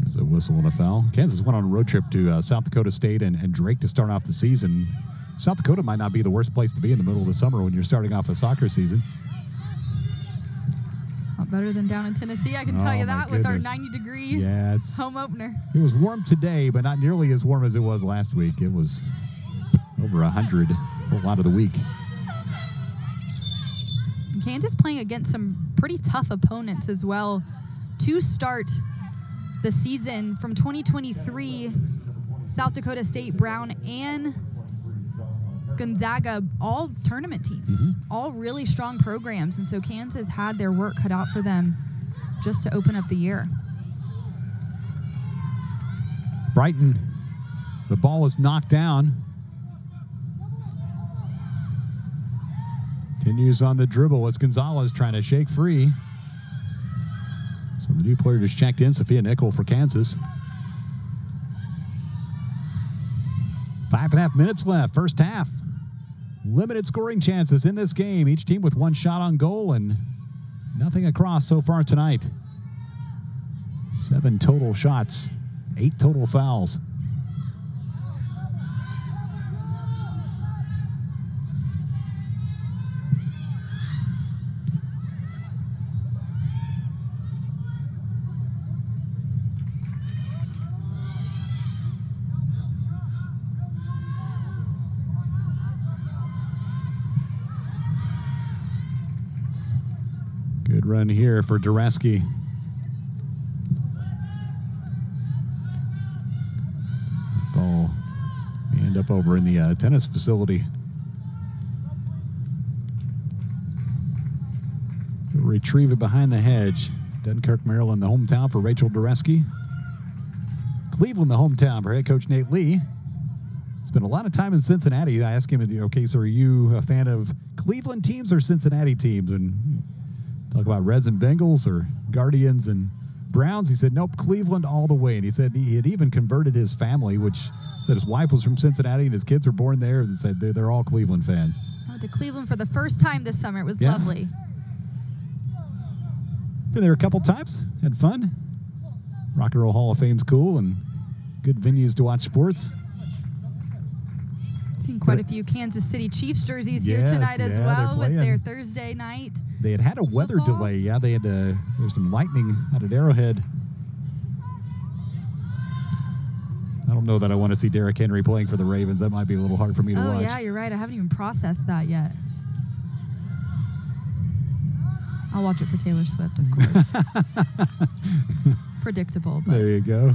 There's a whistle and a foul. Kansas went on a road trip to South Dakota State and Drake to start off the season. South Dakota might not be the worst place to be in the middle of the summer when you're starting off a soccer season. Better than down in Tennessee, I can tell you that, with our 90-degree home opener. It was warm today, but not nearly as warm as it was last week. It was over 100 for a lot of the week. Kansas playing against some pretty tough opponents as well to start the season. From 2023, South Dakota State, Brown, and Gonzaga, all tournament teams, all really strong programs, and so Kansas had their work cut out for them just to open up the year. Brighton, the ball was knocked down. Continues on the dribble as Gonzalez trying to shake free. So the new player just checked in, Sophia Nickel for Kansas. 5.5 minutes left, first half. Limited scoring chances in this game. Each team with 1 shot on goal and nothing across so far tonight. 7 total shots, 8 total fouls. Good run here for Dureski. Ball may end up over in the tennis facility. retrieve it behind the hedge. Dunkirk, Maryland, the hometown for Rachel Dureski. Cleveland, the hometown for head coach Nate Lee. Spent a lot of time in Cincinnati. I asked him, okay, so are you a fan of Cleveland teams or Cincinnati teams? And talk about Reds and Bengals or Guardians and Browns. He said, nope, Cleveland all the way. And he said he had even converted his family, which said his wife was from Cincinnati and his kids were born there, and said they're all Cleveland fans. I went to Cleveland for the first time this summer. It was lovely. Been there a couple times. Had fun. Rock and Roll Hall of Fame's cool and good venues to watch sports. Seen quite a few Kansas City Chiefs jerseys here tonight as well with their Thursday night. They had a weather delay. Yeah, they had there's some lightning out at Arrowhead. I don't know that I want to see Derrick Henry playing for the Ravens. That might be a little hard for me to watch. Oh, yeah, you're right. I haven't even processed that yet. I'll watch it for Taylor Swift, of course. Predictable. But. There you go.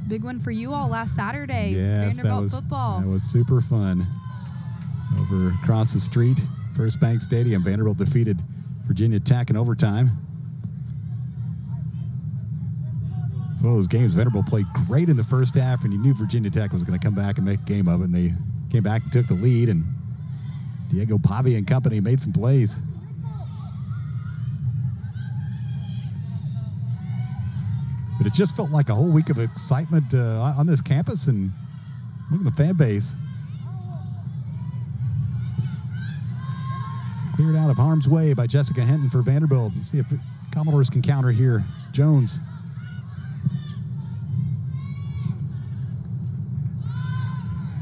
Big one for you all last Saturday. Yes, Vanderbilt football. That was super fun. Over across the street, First Bank Stadium, Vanderbilt defeated Virginia Tech in overtime. It's one of those games. Vanderbilt played great in the first half, and you knew Virginia Tech was going to come back and make a game of it. And they came back and took the lead, and Diego Pavia and company made some plays. But it just felt like a whole week of excitement on this campus, and look at the fan base. Cleared out of harm's way by Jessica Hinton for Vanderbilt. Let's see if the Commodores can counter here. Jones.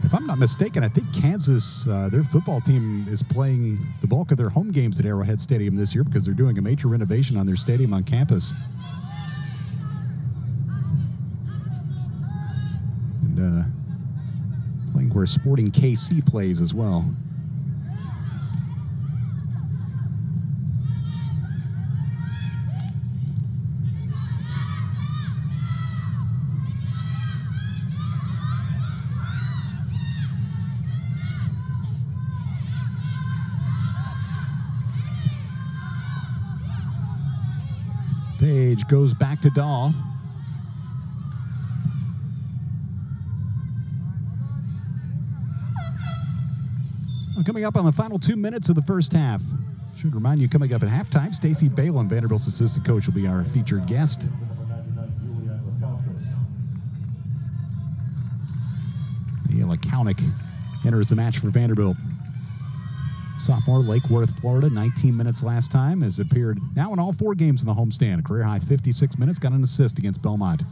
If I'm not mistaken, I think Kansas, their football team is playing the bulk of their home games at Arrowhead Stadium this year because they're doing a major renovation on their stadium on campus. And playing where Sporting KC plays as well. Page goes back to Dahl. Well, coming up on the final 2 minutes of the first half. Should remind you, coming up at halftime, Stacey Balin, Vanderbilt's assistant coach, will be our featured guest. Leela Kaunick enters the match for Vanderbilt. Sophomore, Lake Worth, Florida, 19 minutes last time, has appeared now in all 4 games in the homestand. A career-high 56 minutes, got an assist against Belmont.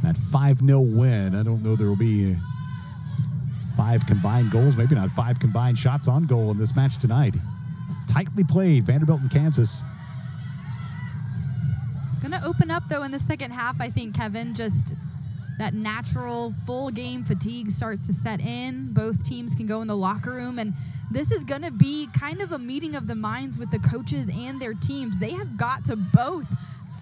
That 5-0 win, I don't know there will be 5 combined goals, maybe not 5 combined shots on goal in this match tonight. Tightly played, Vanderbilt and Kansas. It's going to open up, though, in the second half, I think, Kevin. Just that natural full game fatigue starts to set in. Both teams can go in the locker room, and this is going to be kind of a meeting of the minds with the coaches and their teams. They have got to both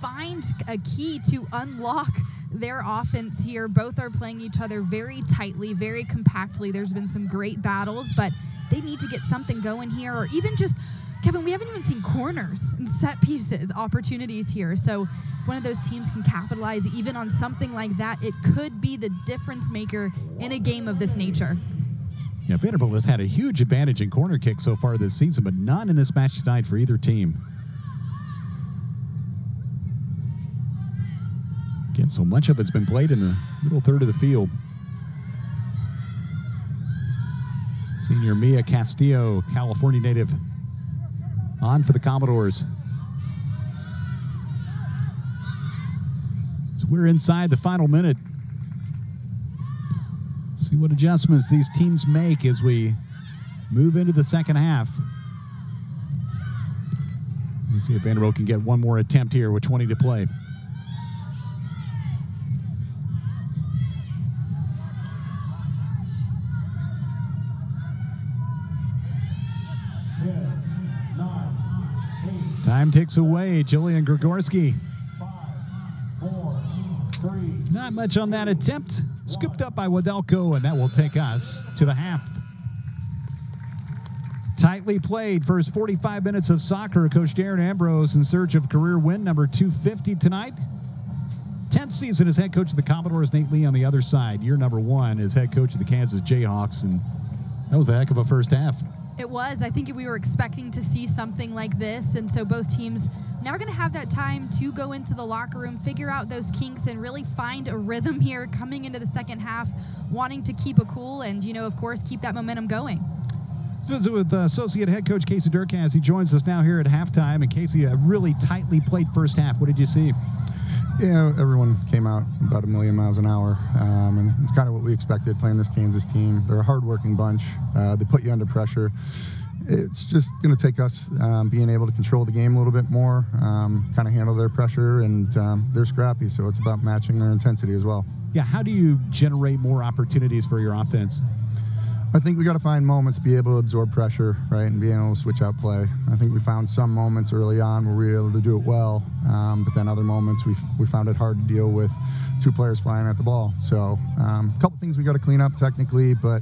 find a key to unlock their offense here. Both are playing each other very tightly, very compactly. There's been some great battles, but they need to get something going here, or even just, Kevin, we haven't even seen corners and set pieces opportunities here. So if one of those teams can capitalize even on something like that, it could be the difference maker in a game of this nature. Yeah, Vanderbilt has had a huge advantage in corner kicks so far this season, but none in this match tonight for either team. Again, so much of it's been played in the middle third of the field. Senior Mia Castillo, California native, on for the Commodores. So we're inside the final minute. See what adjustments these teams make as we move into the second half. Let's see if Vanderbilt can get one more attempt here with 20 to play. Time ticks away. Jillian Grigorski. 5, 4, 3. Not much on that attempt. Scooped up by Wadelko, and that will take us to the half. Tightly played first 45 minutes of soccer. Coach Darren Ambrose in search of career win number 250 tonight. 10th season as head coach of the Commodores. Nate Lee on the other side. Year number 1 as head coach of the Kansas Jayhawks, and that was a heck of a first half. It was. I think we were expecting to see something like this, and so both teams now are going to have that time to go into the locker room, figure out those kinks, and really find a rhythm here coming into the second half, wanting to keep a cool and, of course, keep that momentum going. Let's visit with associate head coach Casey Durkaz. He joins us now here at halftime. And Casey, a really tightly played first half. What did you see? Yeah, everyone came out about 1,000,000 miles an hour, and it's kind of what we expected playing this Kansas team. They're a hard-working bunch. They put you under pressure. It's just going to take us being able to control the game a little bit more, kind of handle their pressure, and they're scrappy, so it's about matching their intensity as well. Yeah, how do you generate more opportunities for your offense? I think we got to find moments to be able to absorb pressure, right, and being able to switch out play. I think we found some moments early on where we were able to do it well, but then other moments we found it hard to deal with 2 players flying at the ball. So a couple things we got to clean up technically, but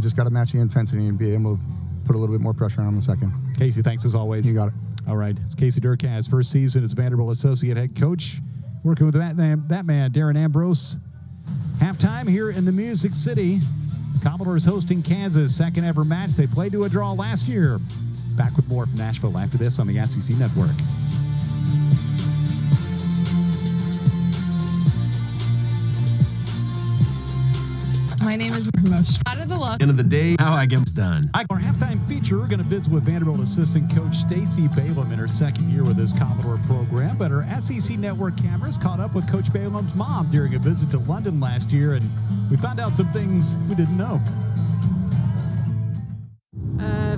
just got to match the intensity and be able to put a little bit more pressure on the second. Casey, thanks as always. You got it. All right, it's Casey Durkaz, first season as Vanderbilt associate head coach, working with that man, Darren Ambrose. Halftime here in the Music City. Commodores hosting Kansas, second ever match. They played to a draw last year. Back with more from Nashville after this on the SEC Network. My name is Promotion. Out of the luck. End of the day, how I get this done. Our halftime feature, we're going to visit with Vanderbilt assistant coach Stacey Balaam in her second year with this Commodore program. But our SEC Network cameras caught up with Coach Balaam's mom during a visit to London last year, and we found out some things we didn't know.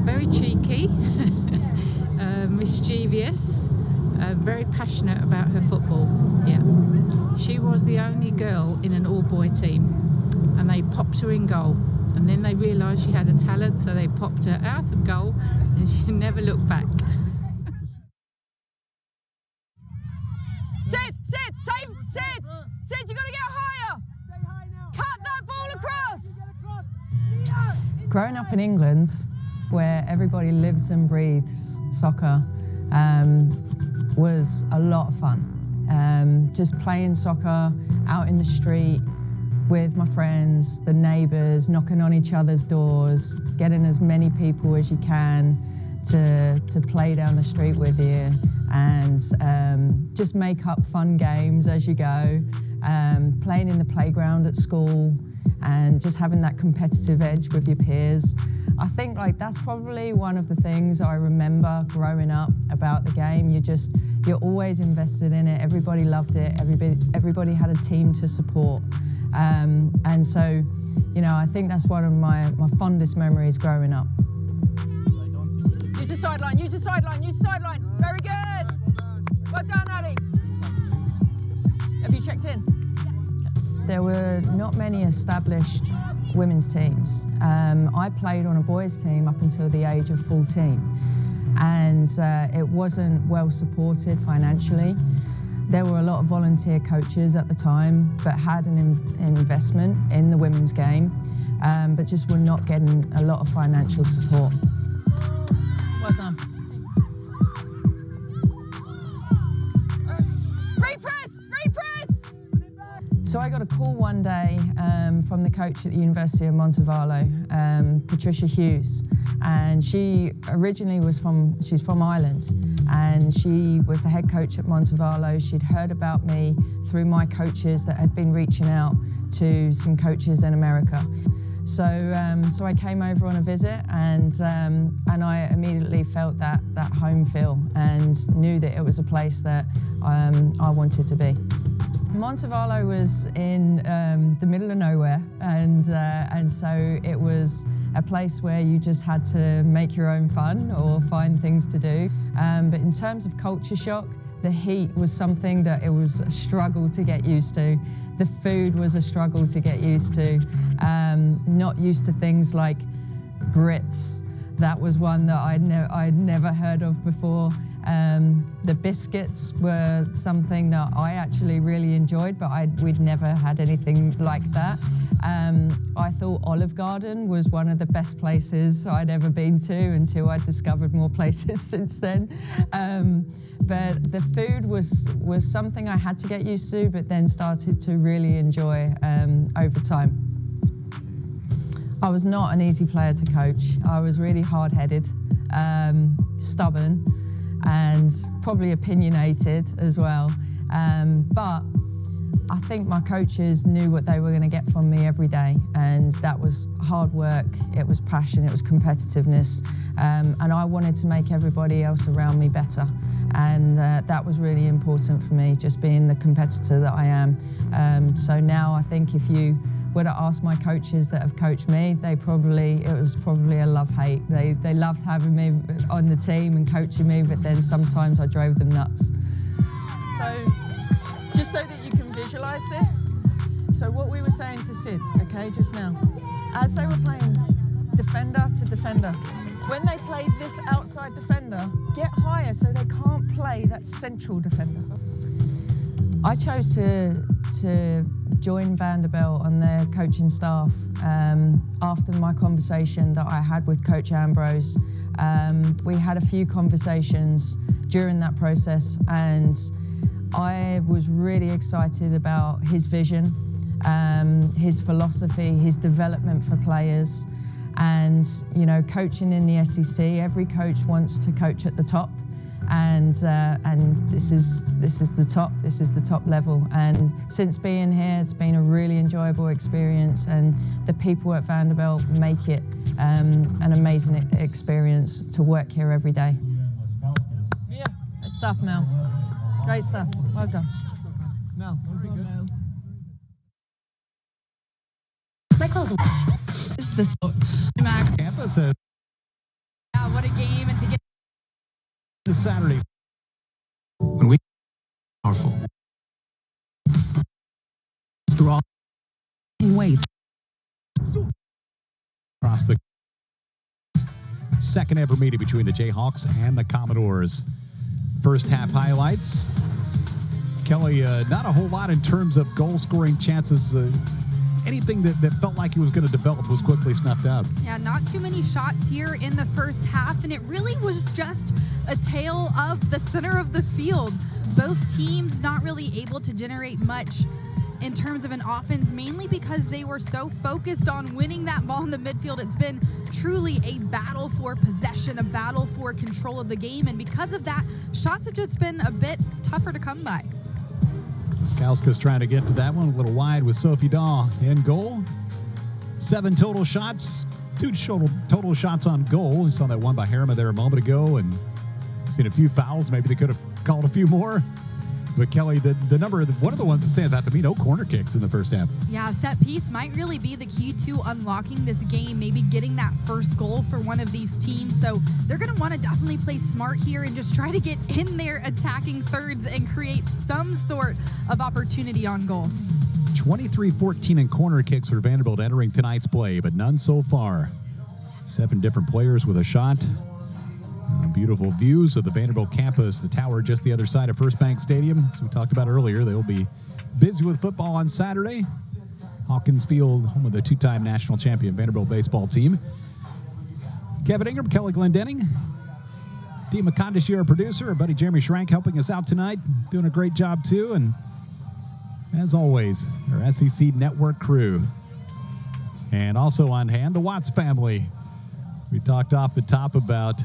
Very cheeky, mischievous, very passionate about her football. Yeah, she was the only girl in an all-boy team, and they popped her in goal. And then they realised she had a talent, so they popped her out of goal, and she never looked back. Sid, you gotta get higher. Cut that ball across. Growing up in England, where everybody lives and breathes soccer, was a lot of fun. Just playing soccer out in the street with my friends, the neighbours, knocking on each other's doors, getting as many people as you can to play down the street with you, and just make up fun games as you go, playing in the playground at school, and just having that competitive edge with your peers. I think that's probably one of the things I remember growing up about the game. You're always invested in it. Everybody loved it. Everybody had a team to support. And so, I think that's one of my fondest memories growing up. Use the sideline. Very good. Well done, Addy. Have you checked in? There were not many established women's teams. I played on a boys' team up until the age of 14, and it wasn't well supported financially. There were a lot of volunteer coaches at the time, but had an investment in the women's game, but just were not getting a lot of financial support. Well done. So I got a call one day from the coach at the University of Montevallo, Patricia Hughes, and she originally she's from Ireland, and she was the head coach at Montevallo. She'd heard about me through my coaches that had been reaching out to some coaches in America. So I came over on a visit, and I immediately felt that home feel and knew that it was a place that I wanted to be. Montevallo was in the middle of nowhere, and so it was a place where you just had to make your own fun or find things to do. But in terms of culture shock, the heat was something that it was a struggle to get used to. The food was a struggle to get used to. Not used to things like grits. That was one that I'd never heard of before. The biscuits were something that I actually really enjoyed, but we'd never had anything like that. I thought Olive Garden was one of the best places I'd ever been to until I discovered more places since then. But the food was something I had to get used to, but then started to really enjoy over time. I was not an easy player to coach. I was really hard-headed, stubborn, and probably opinionated as well. But I think my coaches knew what they were going to get from me every day, and that was hard work, it was passion, it was competitiveness, and I wanted to make everybody else around me better. And that was really important for me, just being the competitor that I am. So now I think if you were to ask my coaches that have coached me, it was probably a love-hate. They loved having me on the team and coaching me, but then sometimes I drove them nuts. So, just so that you can visualize this, so what we were saying to Sid, okay, just now, as they were playing defender to defender, when they played this outside defender, get higher so they can't play that central defender. I chose to join Vanderbilt on their coaching staff after my conversation that I had with Coach Ambrose. We had a few conversations during that process, and I was really excited about his vision, his philosophy, his development for players. And, you know, coaching in the SEC, every coach wants to coach at the top. And this is the top. This is the top level. And since being here, it's been a really enjoyable experience. And the people at Vanderbilt make it an amazing experience to work here every day. Yeah, good stuff, Mel. Great stuff. Well done. Mel, very good. My clothes. Is this Max? Tampa says Yeah, what a game, and to get this Saturday. When we powerful. Through all weights. Across the second ever meeting between the Jayhawks and the Commodores. First half highlights. Kelly, not a whole lot in terms of goal scoring chances. Anything that felt like it was going to develop was quickly snuffed out. Yeah, not too many shots here in the first half, and it really was just a tale of the center of the field. Both teams not really able to generate much in terms of an offense, mainly because they were so focused on winning that ball in the midfield. It's been truly a battle for possession, a battle for control of the game, and because of that, shots have just been a bit tougher to come by. Skauska's trying to get to that one, a little wide with Sophie Daw in goal. 7 total shots, 2 total shots on goal. We saw that one by Harriman there a moment ago, and seen a few fouls. Maybe they could have called a few more. But Kelly, the number, one of the ones that stands out to me, no corner kicks in the first half. Yeah, set piece might really be the key to unlocking this game, maybe getting that first goal for one of these teams. So they're going to want to definitely play smart here and just try to get in there attacking thirds and create some sort of opportunity on goal. 23-14 in corner kicks for Vanderbilt entering tonight's play, but none so far. 7 different players with a shot. Beautiful views of the Vanderbilt campus, the tower just the other side of First Bank Stadium. As we talked about earlier, they'll be busy with football on Saturday. Hawkins Field, home of the 2-time national champion Vanderbilt baseball team. Kevin Ingram, Kelly Glendenning, Dee McCondish here, our producer. Our buddy Jeremy Schrank helping us out tonight, doing a great job too. And as always, our SEC Network crew. And also on hand, the Watts family. We talked off the top about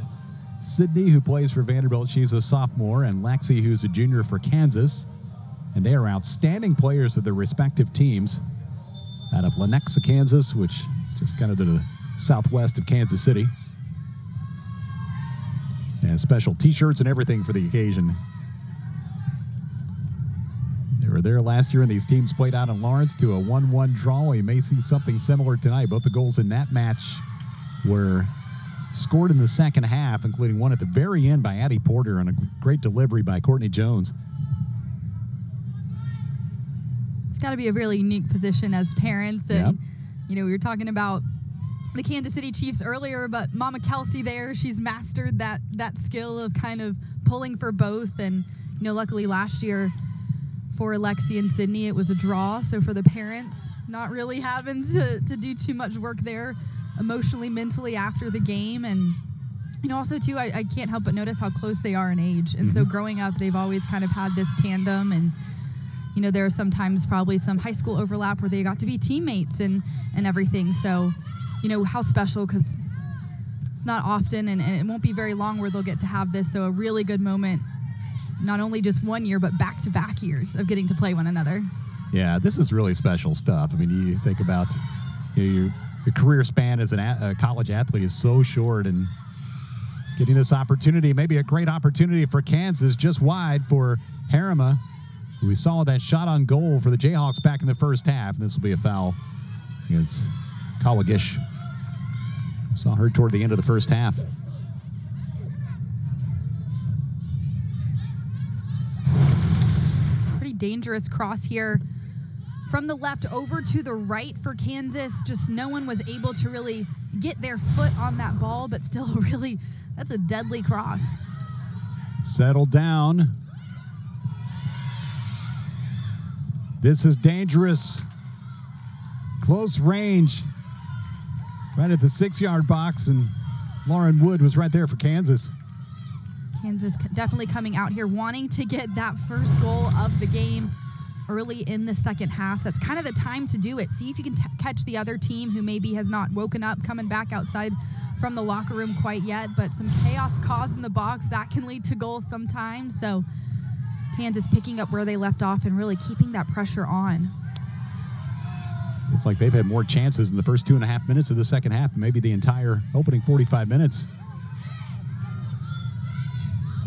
Sydney, who plays for Vanderbilt. She's a sophomore, and Lexi, who's a junior for Kansas. And they are outstanding players of their respective teams out of Lenexa, Kansas, which just kind of to the southwest of Kansas City. And special t-shirts and everything for the occasion. They were there last year, and these teams played out in Lawrence to a 1-1 draw. You may see something similar tonight. Both the goals in that match were scored in the second half, including one at the very end by Addie Porter on a great delivery by Courtney Jones. It's got to be a really unique position as parents. And, you know, we were talking about the Kansas City Chiefs earlier, but Mama Kelsey there, she's mastered that skill of kind of pulling for both. And, luckily last year for Alexi and Sydney, it was a draw. So for the parents, not really having to do too much work there emotionally, mentally after the game. And, also too, I can't help but notice how close they are in age. And so growing up, they've always kind of had this tandem. And, there are sometimes probably some high school overlap where they got to be teammates and everything. So, how special, because it's not often and it won't be very long where they'll get to have this. So a really good moment, not only just one year, but back-to-back years of getting to play one another. Yeah, this is really special stuff. I mean, you think about your career span as a college athlete is so short, and getting this opportunity, maybe a great opportunity for Kansas, just wide for Harima. We saw that shot on goal for the Jayhawks back in the first half, and this will be a foul against Kawagish. Saw her toward the end of the first half. Pretty dangerous cross here from the left over to the right for Kansas. Just no one was able to really get their foot on that ball, but still really, that's a deadly cross. Settle down. This is dangerous. Close range. Right at the 6-yard box, and Lauren Wood was right there for Kansas. Kansas definitely coming out here wanting to get that first goal of the game early in the second half. That's kind of the time to do it. See if you can catch the other team who maybe has not woken up, coming back outside from the locker room quite yet, but some chaos caused in the box, that can lead to goals sometimes. So Kansas picking up where they left off and really keeping that pressure on. It's like they've had more chances in the first 2.5 minutes of the second half, maybe the entire opening 45 minutes.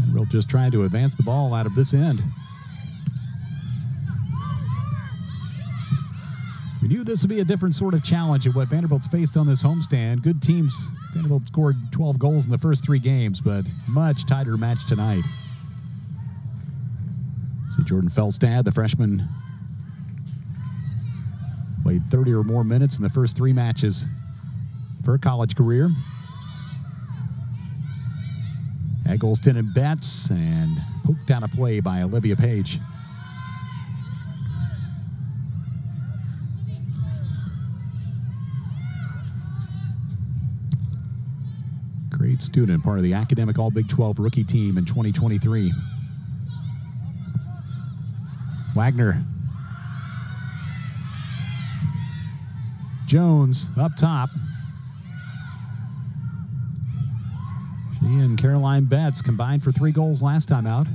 And we're just trying to advance the ball out of this end. We knew this would be a different sort of challenge at what Vanderbilt's faced on this homestand. Good teams. Vanderbilt scored 12 goals in the first 3 games, but much tighter match tonight. See Jordan Felstad, the freshman, played 30 or more minutes in the first 3 matches for her college career. Eggleston and Betts, and poked down a play by Olivia Page. Great student, part of the academic All Big 12 rookie team in 2023. Wagner. Jones up top. She and Caroline Betts combined for 3 goals last time out.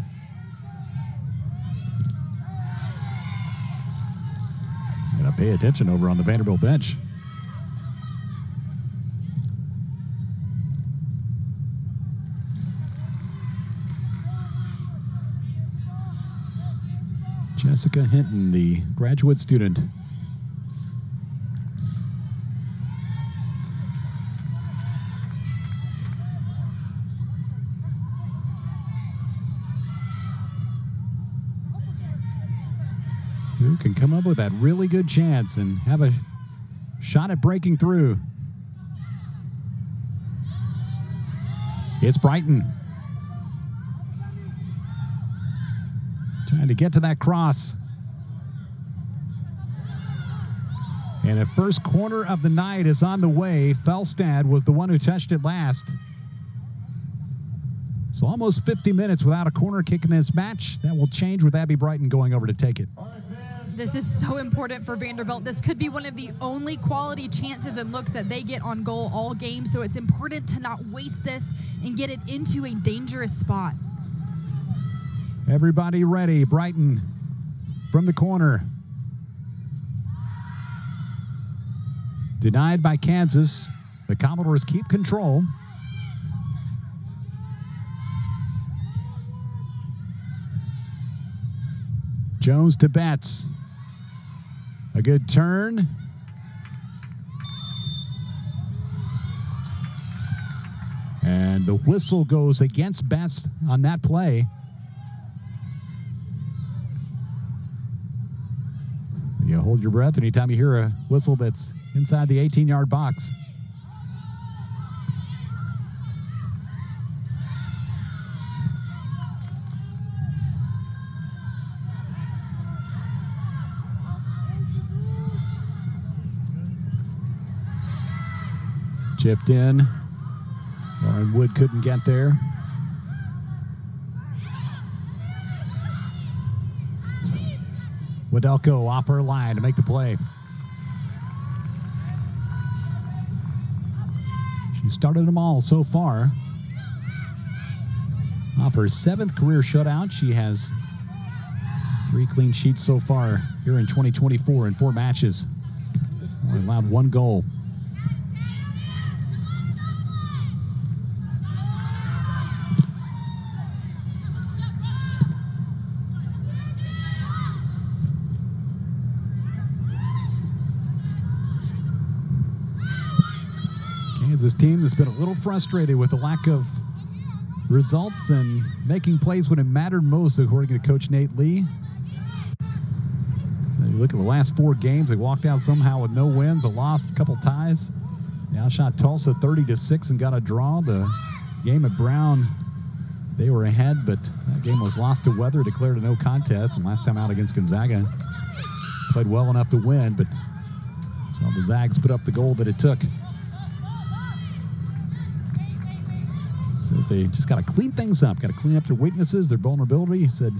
Gotta pay attention over on the Vanderbilt bench. Jessica Hinton, the graduate student. Who can come up with that really good chance and have a shot at breaking through. It's Brighton. Trying to get to that cross. And the first corner of the night is on the way. Felstad was the one who touched it last. So almost 50 minutes without a corner kick in this match. That will change with Abby Brighton going over to take it. This is so important for Vanderbilt. This could be one of the only quality chances and looks that they get on goal all game. So it's important to not waste this and get it into a dangerous spot. Everybody ready. Brighton from the corner. Denied by Kansas. The Commodores keep control. Jones to Betts. A good turn. And the whistle goes against Betts on that play. You hold your breath anytime you hear a whistle that's inside the 18-yard box. Chipped in. Lauren Wood couldn't get there. Wadelko off her line to make the play. She started them all so far. Off her 7th career shutout, she has 3 clean sheets so far here in 2024 in 4 matches. Only allowed 1 goal. Kansas team that's been a little frustrated with the lack of results and making plays when it mattered most, according to Coach Nate Lee. So you look at the last 4 games, they walked out somehow with no wins, a loss, a couple ties. They outshot Tulsa 30-6 and got a draw. The game at Brown, they were ahead, but that game was lost to weather, declared a no contest. And last time out against Gonzaga, played well enough to win, but saw the Zags put up the goal that it took. Says they just got to clean things up, got to clean up their weaknesses, their vulnerability. He said,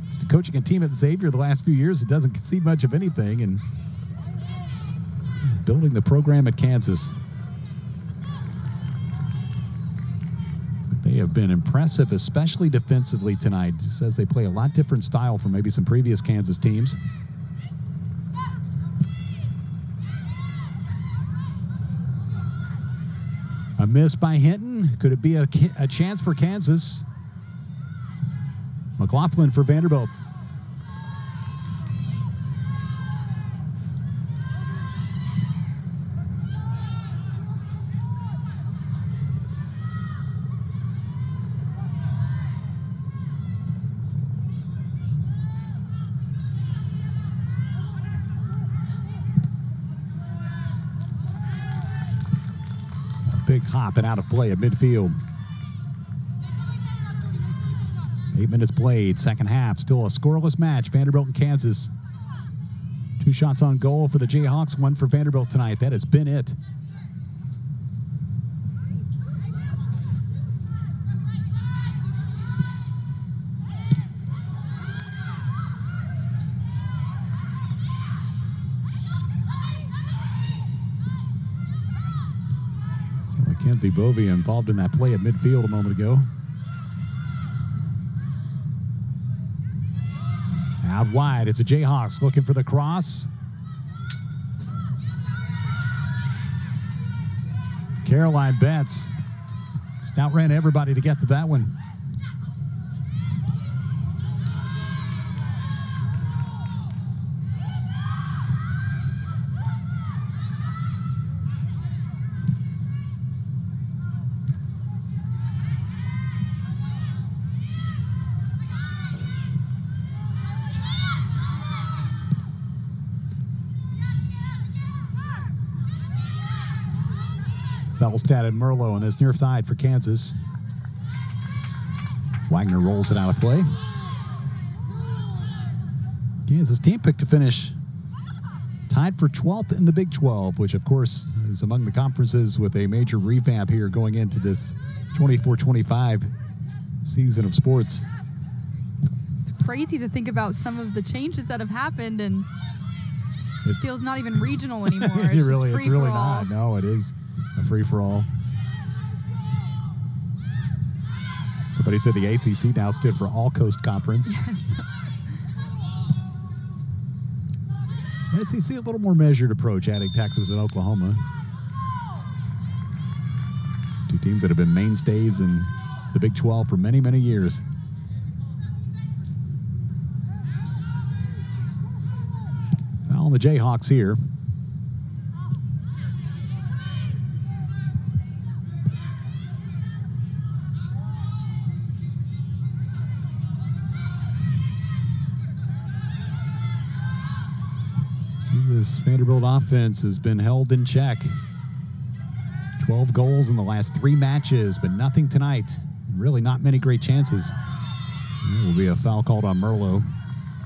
just coaching a team at Xavier the last few years, it doesn't concede much of anything, and building the program at Kansas. But they have been impressive, especially defensively tonight. He says they play a lot different style from maybe some previous Kansas teams. A miss by Hinton. Could it be a chance for Kansas? McLaughlin for Vanderbilt. Big hop and out of play at midfield. 8 minutes played, second half. Still a scoreless match, Vanderbilt and Kansas. 2 shots on goal for the Jayhawks, 1 for Vanderbilt tonight. That has been it. Mackenzie Bovey involved in that play at midfield a moment ago. Out wide, it's a Jayhawks looking for the cross. Caroline Betts just outran everybody to get to that one. Felstad and Merlot on this near side for Kansas. Wagner rolls it out of play. Kansas team picked to finish tied for 12th in the Big 12, which of course is among the conferences with a major revamp here going into this 24-25 season of sports. It's crazy to think about some of the changes that have happened, and it feels not even regional anymore. It's really free-for-all. not. No, it is a free-for-all. Somebody said the ACC now stood for All Coast Conference. Yes. SEC a little more measured approach, adding Texas and Oklahoma. 2 teams that have been mainstays in the Big 12 for many, many years. Foul on the Jayhawks here. This Vanderbilt offense has been held in check. 12 goals in the last 3 matches, but nothing tonight. Really not many great chances. There will be a foul called on Merlot.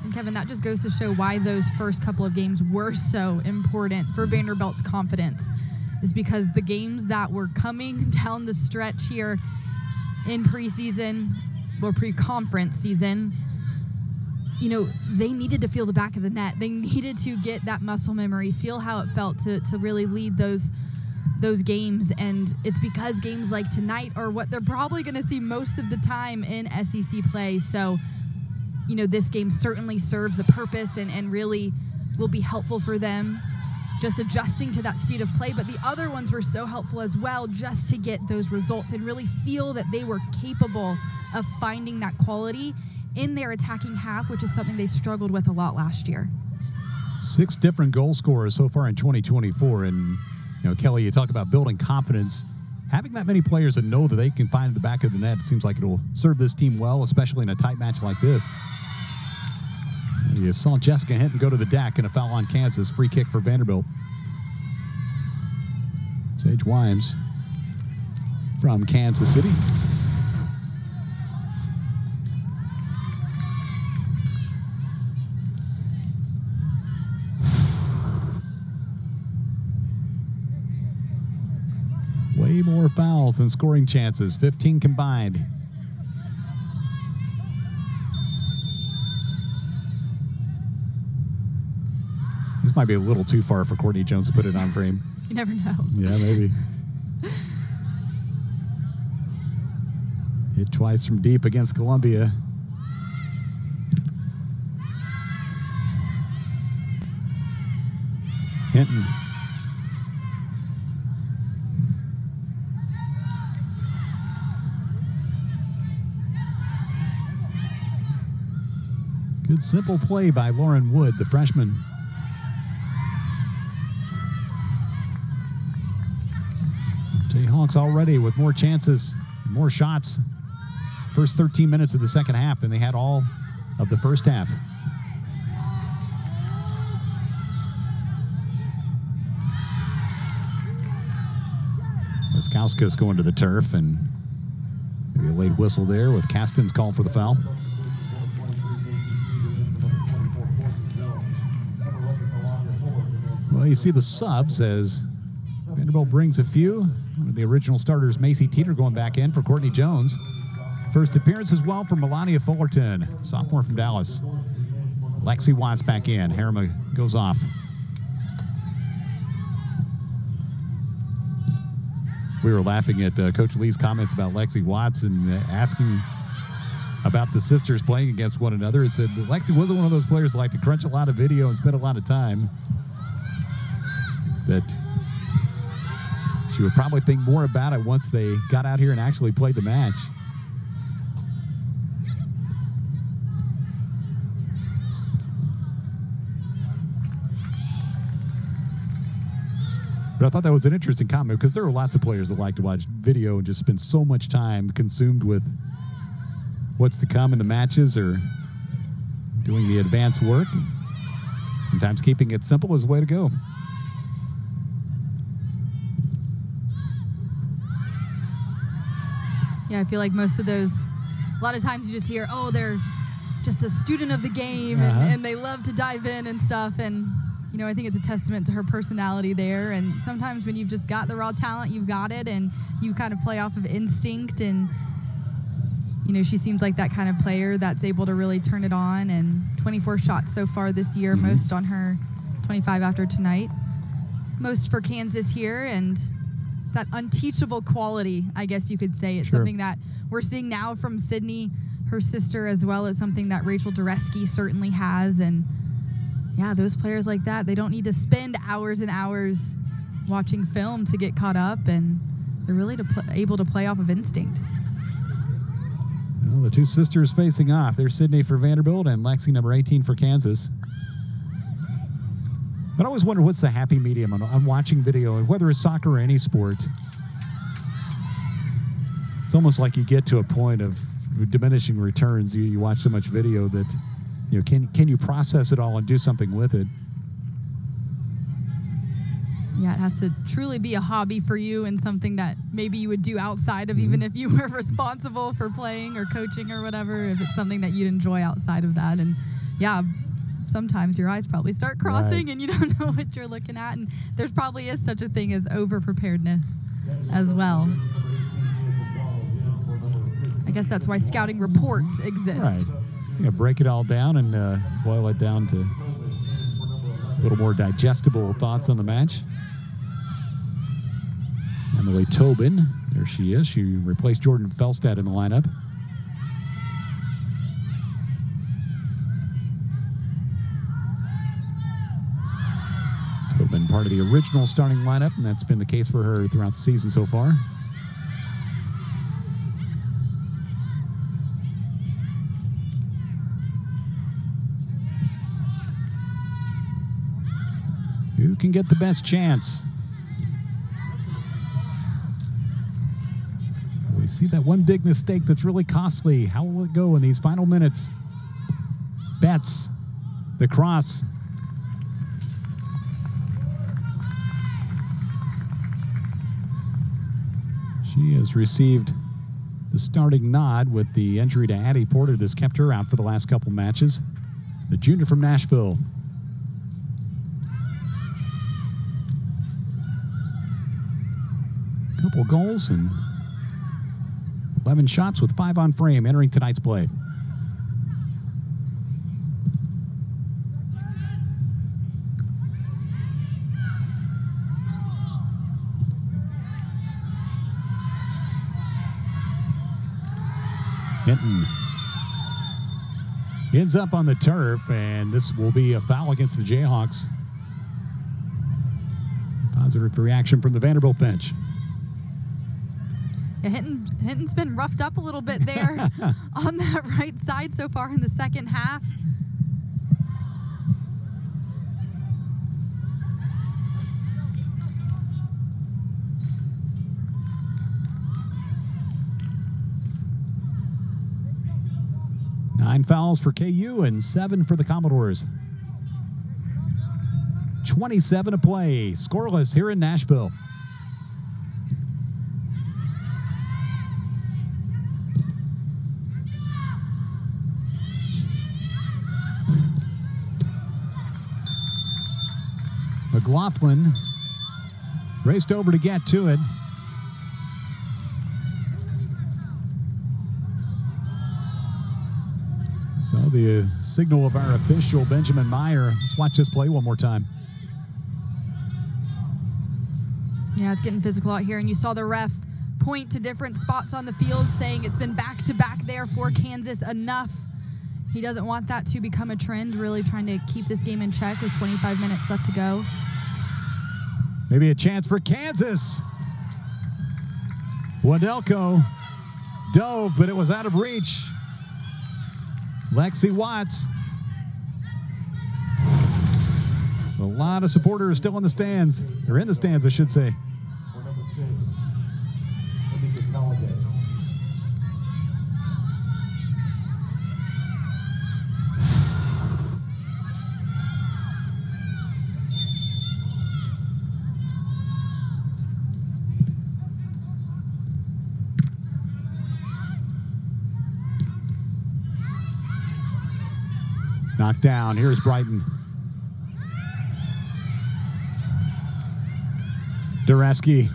And Kevin, that just goes to show why those first couple of games were so important for Vanderbilt's confidence. is because the games that were coming down the stretch here in preseason or pre-conference season, you know, they needed to feel the back of the net. They needed to get that muscle memory, feel how it felt to really lead those games. And it's because games like tonight are what they're probably going to see most of the time in SEC play. So, you know, this game certainly serves a purpose and really will be helpful for them, just adjusting to that speed of play. But the other ones were so helpful as well, just to get those results and really feel that they were capable of finding that quality in their attacking half, which is something they struggled with a lot last year. 6 different goal scorers so far in 2024. And, you know, Kelly, you talk about building confidence. Having that many players that know that they can find the back of the net, it seems like it'll serve this team well, especially in a tight match like this. You saw Jessica Hinton go to the deck and a foul on Kansas. Free kick for Vanderbilt. Sage Wimes from Kansas City. Way more fouls than scoring chances, 15 combined. This might be a little too far for Courtney Jones to put it on frame. You never know. Yeah, maybe. Hit twice from deep against Columbia. Hinton. Good simple play by Lauren Wood, the freshman. Jayhawks already with more chances, more shots. First 13 minutes of the second half than they had all of the first half. Wiskowska's going to the turf, and maybe a late whistle there with Caston's call for the foul. Well, you see the subs as Vanderbilt brings a few. The original starters, Macy Teeter, going back in for Courtney Jones. First appearance as well for Melania Fullerton, sophomore from Dallas. Lexi Watts back in. Harriman goes off. We were laughing at Coach Lee's comments about Lexi Watts and asking about the sisters playing against one another. It said Lexi wasn't one of those players that like to crunch a lot of video and spend a lot of time. That she would probably think more about it once they got out here and actually played the match. But I thought that was an interesting comment because there are lots of players that like to watch video and just spend so much time consumed with what's to come in the matches or doing the advanced work. Sometimes keeping it simple is the way to go. Yeah, I feel like most of those, a lot of times you just hear, oh, they're just a student of the game and they love to dive in and stuff. And, you know, I think it's a testament to her personality there. And sometimes when you've just got the raw talent, you've got it, and you kind of play off of instinct. And, you know, she seems like that kind of player that's able to really turn it on. And 24 shots so far this year, most on her, 25 after tonight. Most for Kansas here, and that unteachable quality, I guess you could say. It's something that we're seeing now from Sydney, her sister, as well as something that Rachel Dureski certainly has. And yeah, those players like that, they don't need to spend hours and hours watching film to get caught up, and they're really able to play off of instinct. Well, the two sisters facing off. There's Sydney for Vanderbilt and Lexi, number 18 for Kansas. But I always wonder what's the happy medium on watching video, and whether it's soccer or any sport. It's almost like you get to a point of diminishing returns. You watch so much video that, you know, can you process it all and do something with it? Yeah, it has to truly be a hobby for you and something that maybe you would do outside of, even if you were responsible for playing or coaching or whatever, if it's something that you'd enjoy outside of that. And yeah, sometimes your eyes probably start crossing Right. and you don't know what you're looking at. And there's probably is such a thing as over-preparedness as well. I guess that's why scouting reports exist. Right. Yeah, break it all down and boil it down to a little more digestible thoughts on the match. Emily Tobin, there she is. She replaced Jordan Felstad in the lineup. Tobin, part of the original starting lineup, and that's been the case for her throughout the season so far. Who can get the best chance? We see that one big mistake that's really costly. How will it go in these final minutes? Betts, the cross. She has received the starting nod with the injury to Addie Porter that's kept her out for the last couple matches. The junior from Nashville. Couple goals and 11 shots with 5 on frame entering tonight's play. Hinton ends up on the turf, and this will be a foul against the Jayhawks. Positive reaction from the Vanderbilt bench. Yeah, Hinton's been roughed up a little bit there on that right side so far in the second half. Nine fouls for KU and 7 for the Commodores. 27 to play. Scoreless here in Nashville. McLaughlin raced over to get to it. So the signal of our official, Benjamin Meyer. Let's watch this play one more time. Yeah, it's getting physical out here, and you saw the ref point to different spots on the field saying it's been back-to-back there for Kansas enough. He doesn't want that to become a trend, really trying to keep this game in check with 25 minutes left to go. Maybe a chance for Kansas. Wadelko dove, but it was out of reach. Lexi Watts. A lot of supporters still in the stands, or in the stands, I should say. Knocked down. Here's Brighton. Dureski.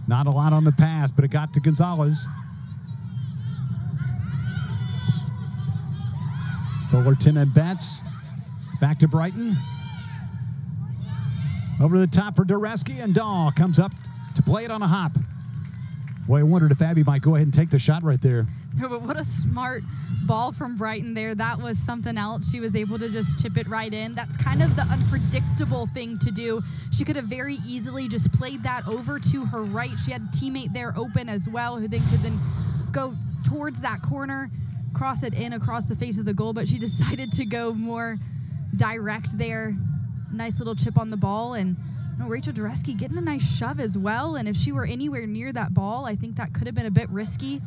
Not a lot on the pass, but it got to Gonzalez. Fullerton and Betts. Back to Brighton. Over to the top for Dureski, and Dahl comes up to play it on a hop. Boy, I wondered if Abby might go ahead and take the shot right there. No, but what a smart ball from Brighton there. That was something else. She was able to just chip it right in. That's kind of the unpredictable thing to do. She could have very easily just played that over to her right. She had a teammate there open as well who then could then go towards that corner, cross it in across the face of the goal, but she decided to go more direct there. Nice little chip on the ball, and Rachel Dureski getting a nice shove as well, and if she were anywhere near that ball, I think that could have been a bit risky.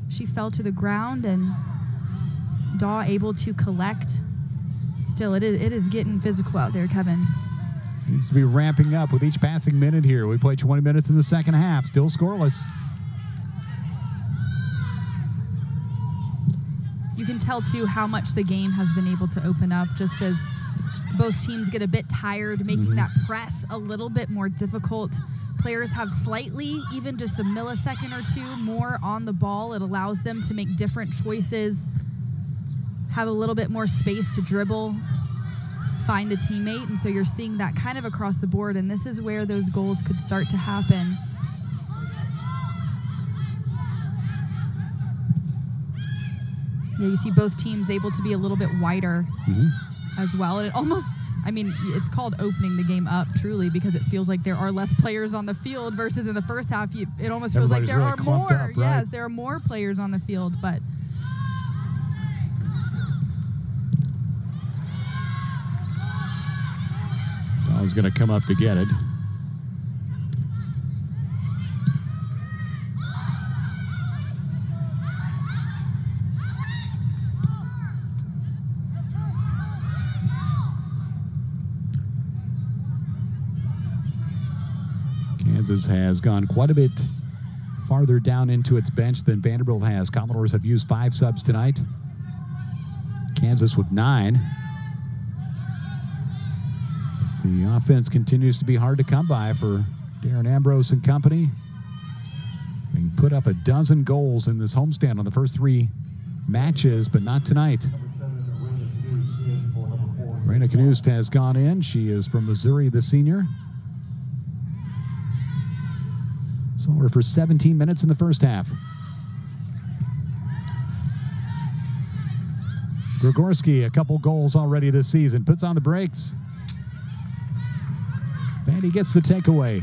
She fell to the ground, and Daw able to collect. Still, it is getting physical out there, Kevin. Seems to be ramping up with each passing minute here. We played 20 minutes in the second half, still scoreless. You can tell, too, how much the game has been able to open up just as both teams get a bit tired, making that press a little bit more difficult. Players have slightly, even just a millisecond or two more on the ball. It allows them to make different choices, have a little bit more space to dribble, find a teammate. And so you're seeing that kind of across the board, and this is where those goals could start to happen. Yeah, you see both teams able to be a little bit wider as well. And it almost, I mean, it's called opening the game up, truly, because it feels like there are less players on the field versus in the first half. It almost feels like there really are clumped more. up, right? Yes, there are more players on the field, but Dawn's going to come up to get it. Kansas has gone quite a bit farther down into its bench than Vanderbilt has. Commodores have used 5 subs tonight. Kansas with 9. The offense continues to be hard to come by for Darren Ambrose and company. They put up a dozen goals in this homestand on the first 3 matches, but not tonight. Raina Knust has gone in. She is from Missouri, the senior. Saw her for 17 minutes in the first half. Grigorski, a couple goals already this season, puts on the brakes. Vandy gets the takeaway.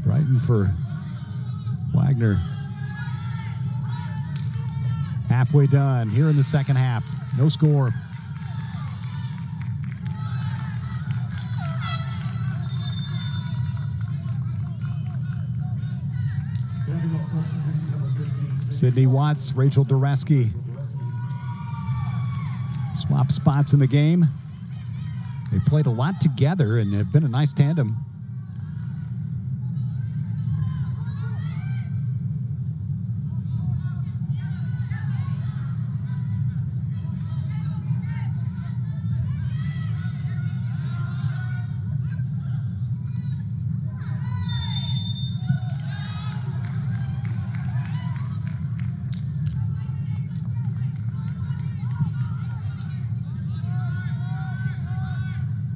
Brighton for Wagner. Halfway done here in the second half. No score. Sydney Watts, Rachel Dureski swap spots in the game. They played a lot together and have been a nice tandem.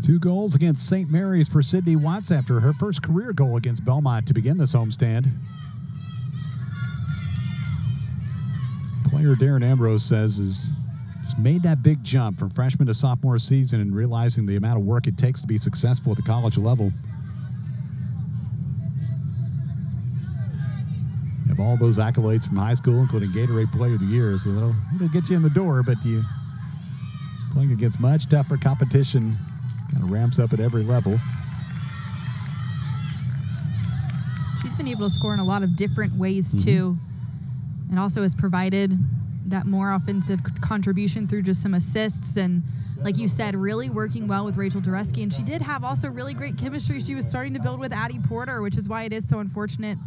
Two goals against St. Mary's for Sydney Watts after her first career goal against Belmont to begin this homestand. Player Darren Ambrose says has just made that big jump from freshman to sophomore season and realizing the amount of work it takes to be successful at the college level. You have all those accolades from high school, including Gatorade Player of the Year, so it'll get you in the door, but you playing against much tougher competition kind of ramps up at every level. she's been able to score in a lot of different ways too, and also has provided that more offensive contribution through just some assists and, like you said, really working well with Rachel Dureski. And she did have also really great chemistry she was starting to build with Addie Porter, which is why it is so unfortunate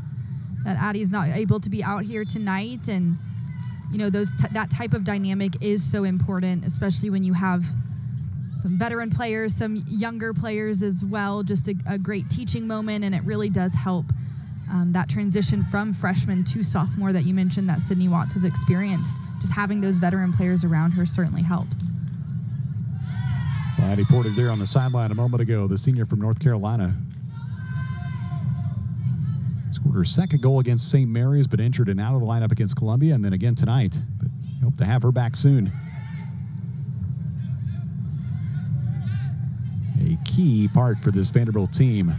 that Addie's not able to be out here tonight. And you know, that type of dynamic is so important, especially when you have some veteran players, some younger players as well. Just a great teaching moment, and it really does help that transition from freshman to sophomore that you mentioned that Sydney Watts has experienced. Just having those veteran players around her certainly helps. So Addie Porter there on the sideline a moment ago, the senior from North Carolina. Scored her second goal against St. Mary's, but injured and out of the lineup against Columbia, and then again tonight. But hope to have her back soon. A key part for this Vanderbilt team.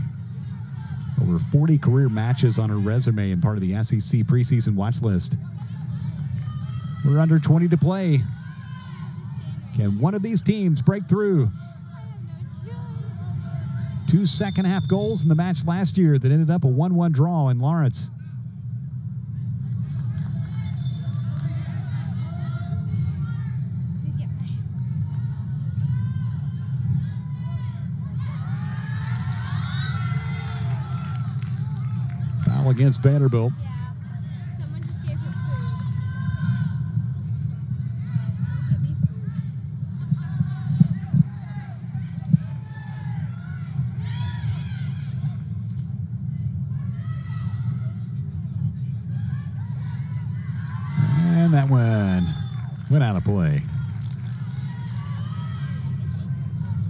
Over 40 career matches on her resume and part of the SEC preseason watch list. We're under 20 to play. Can one of these teams break through? 2 second-half goals in the match last year that ended up a 1-1 draw in Lawrence. Foul against Vanderbilt. Someone just gave her food. And that one went out of play.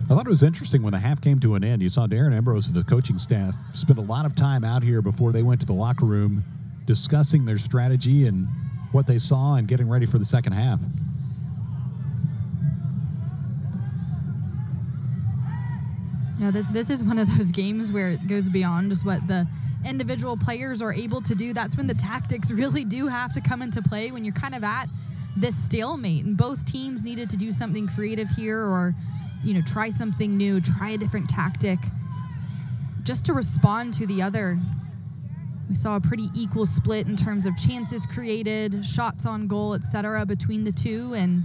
I thought it was interesting when the half came to an end. You saw Darren Ambrose and the coaching staff spend a lot of time out here before they went to the locker room discussing their strategy and what they saw and getting ready for the second half. Yeah, this is one of those games where it goes beyond just what the individual players are able to do. That's when the tactics really do have to come into play, when you're kind of at this stalemate. And both teams needed to do something creative here, or, you know, try something new, try a different tactic just to respond to the other. We saw a pretty equal split in terms of chances created, shots on goal, etc. between the two. And,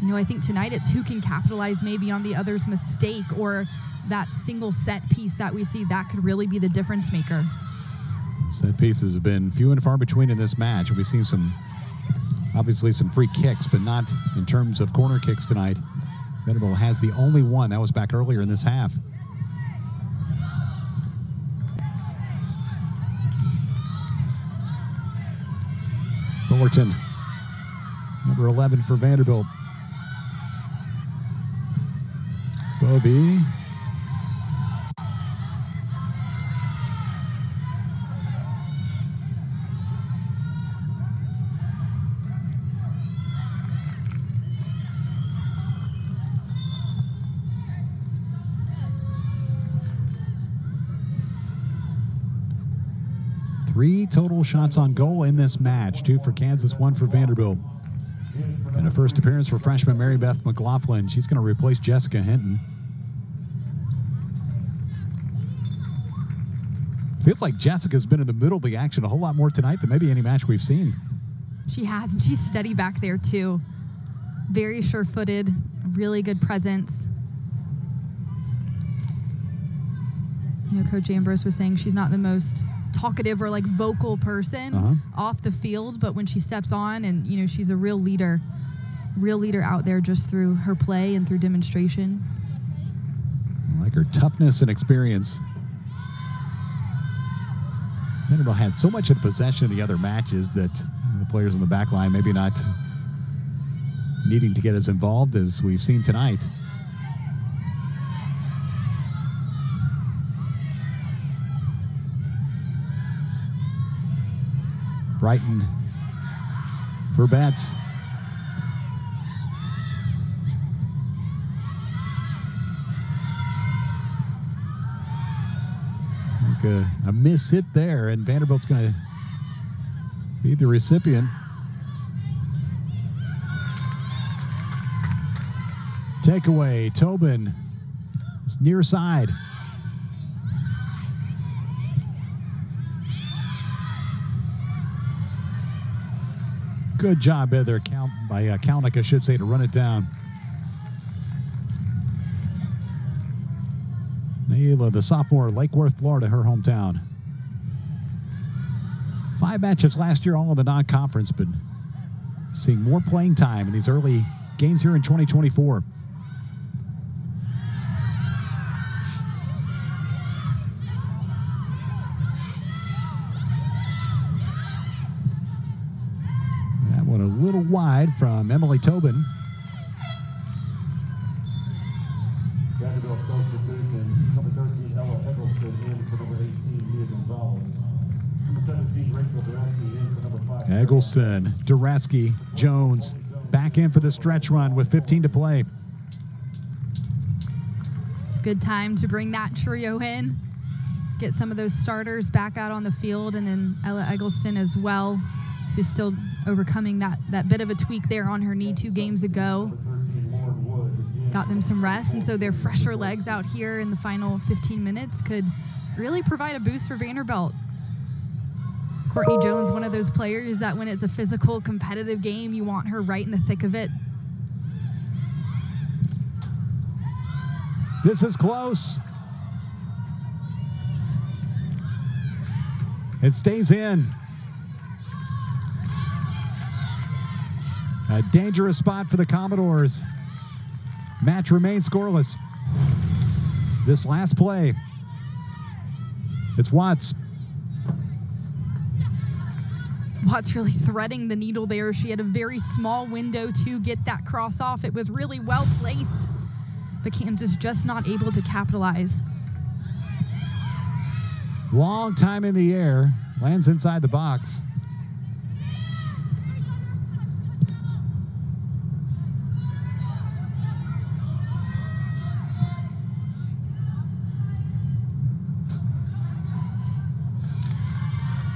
you know, I think tonight it's who can capitalize maybe on the other's mistake, or that single set piece that we see. That could really be the difference maker. Set pieces have been few and far between in this match. We've seen obviously some free kicks, but not in terms of corner kicks tonight. Vanderbilt has the only one. That was back earlier in this half. Fullerton, number 11 for Vanderbilt. Bovee. Three total shots on goal in this match. 2 for Kansas, 1 for Vanderbilt. And a first appearance for freshman Mary Beth McLaughlin. She's going to replace Jessica Hinton. Feels like Jessica's been in the middle of the action a whole lot more tonight than maybe any match we've seen. She has, and she's steady back there too. Very sure-footed, really good presence. You know, Coach Ambrose was saying she's not the most talkative or like vocal person off the field, but when she steps on, and you know, she's a real leader out there just through her play and through demonstration. I like her toughness and experience. Vanderbilt had so much of the possession in the other matches that the players in the back line maybe not needing to get as involved as we've seen tonight. Brighton for Betts. Like a miss hit there, and Vanderbilt's going to be the recipient. Takeaway, Tobin. It's near side. Good job by Kalnick, I should say, to run it down. Naila, the sophomore, Lake Worth, Florida, her hometown. 5 matches last year, all in the non-conference, but seeing more playing time in these early games here in 2024. A little wide from Emily Tobin. Vanderbilt substitution, number 13, Ella Eggleston in for number 18, Mia Gonzalez. Number 17, Rachel Duraski in for number 5. Eggleston, Duraski, Jones back in for the stretch run with 15 to play. It's a good time to bring that trio in, get some of those starters back out on the field, and then Ella Eggleston as well, who's still overcoming that bit of a tweak there on her knee 2 games ago. got them some rest, and so their fresher legs out here in the final 15 minutes could really provide a boost for Vanderbilt. Courtney Jones, one of those players that when it's a physical, competitive game, you want her right in the thick of it. This is close. It stays in. A dangerous spot for the Commodores. Match remains scoreless. This last play. It's Watts. Watts really threading the needle there. She had a very small window to get that cross off. It was really well placed, but Kansas just not able to capitalize. Long time in the air. Lands inside the box.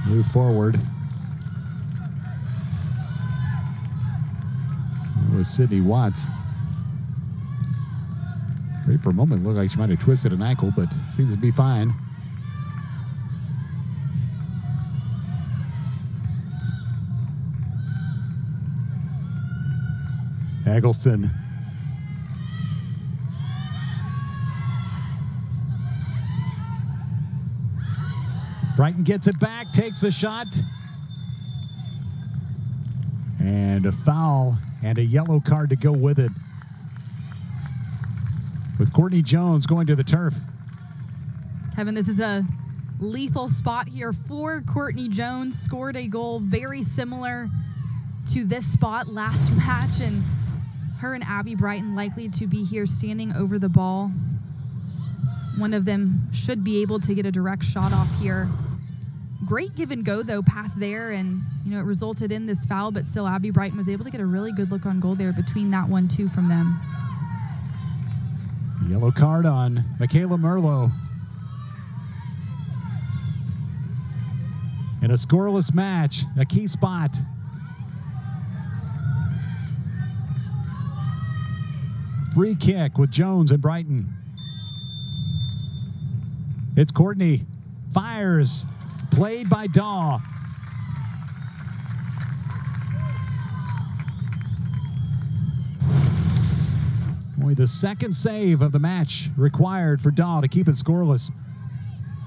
Move forward. It was Sydney Watts. Great for a moment. Looked like she might have twisted an ankle, but seems to be fine. Eggleston. Brighton gets it back, takes a shot. And a foul and a yellow card to go with it. With Courtney Jones going to the turf. Kevin, this is a lethal spot here for Courtney Jones. Scored a goal very similar to this spot last match, and her and Abby Brighton likely to be here standing over the ball. One of them should be able to get a direct shot off here. Great give and go though, pass there, and it resulted in this foul, but still Abby Brighton was able to get a really good look on goal there between that 1-2 from them. Yellow card on Michaela Merlo. In a scoreless match, a key spot. Free kick with Jones and Brighton. It's Courtney. Fires. Played by Daw. Only the second save of the match required for Daw to keep it scoreless.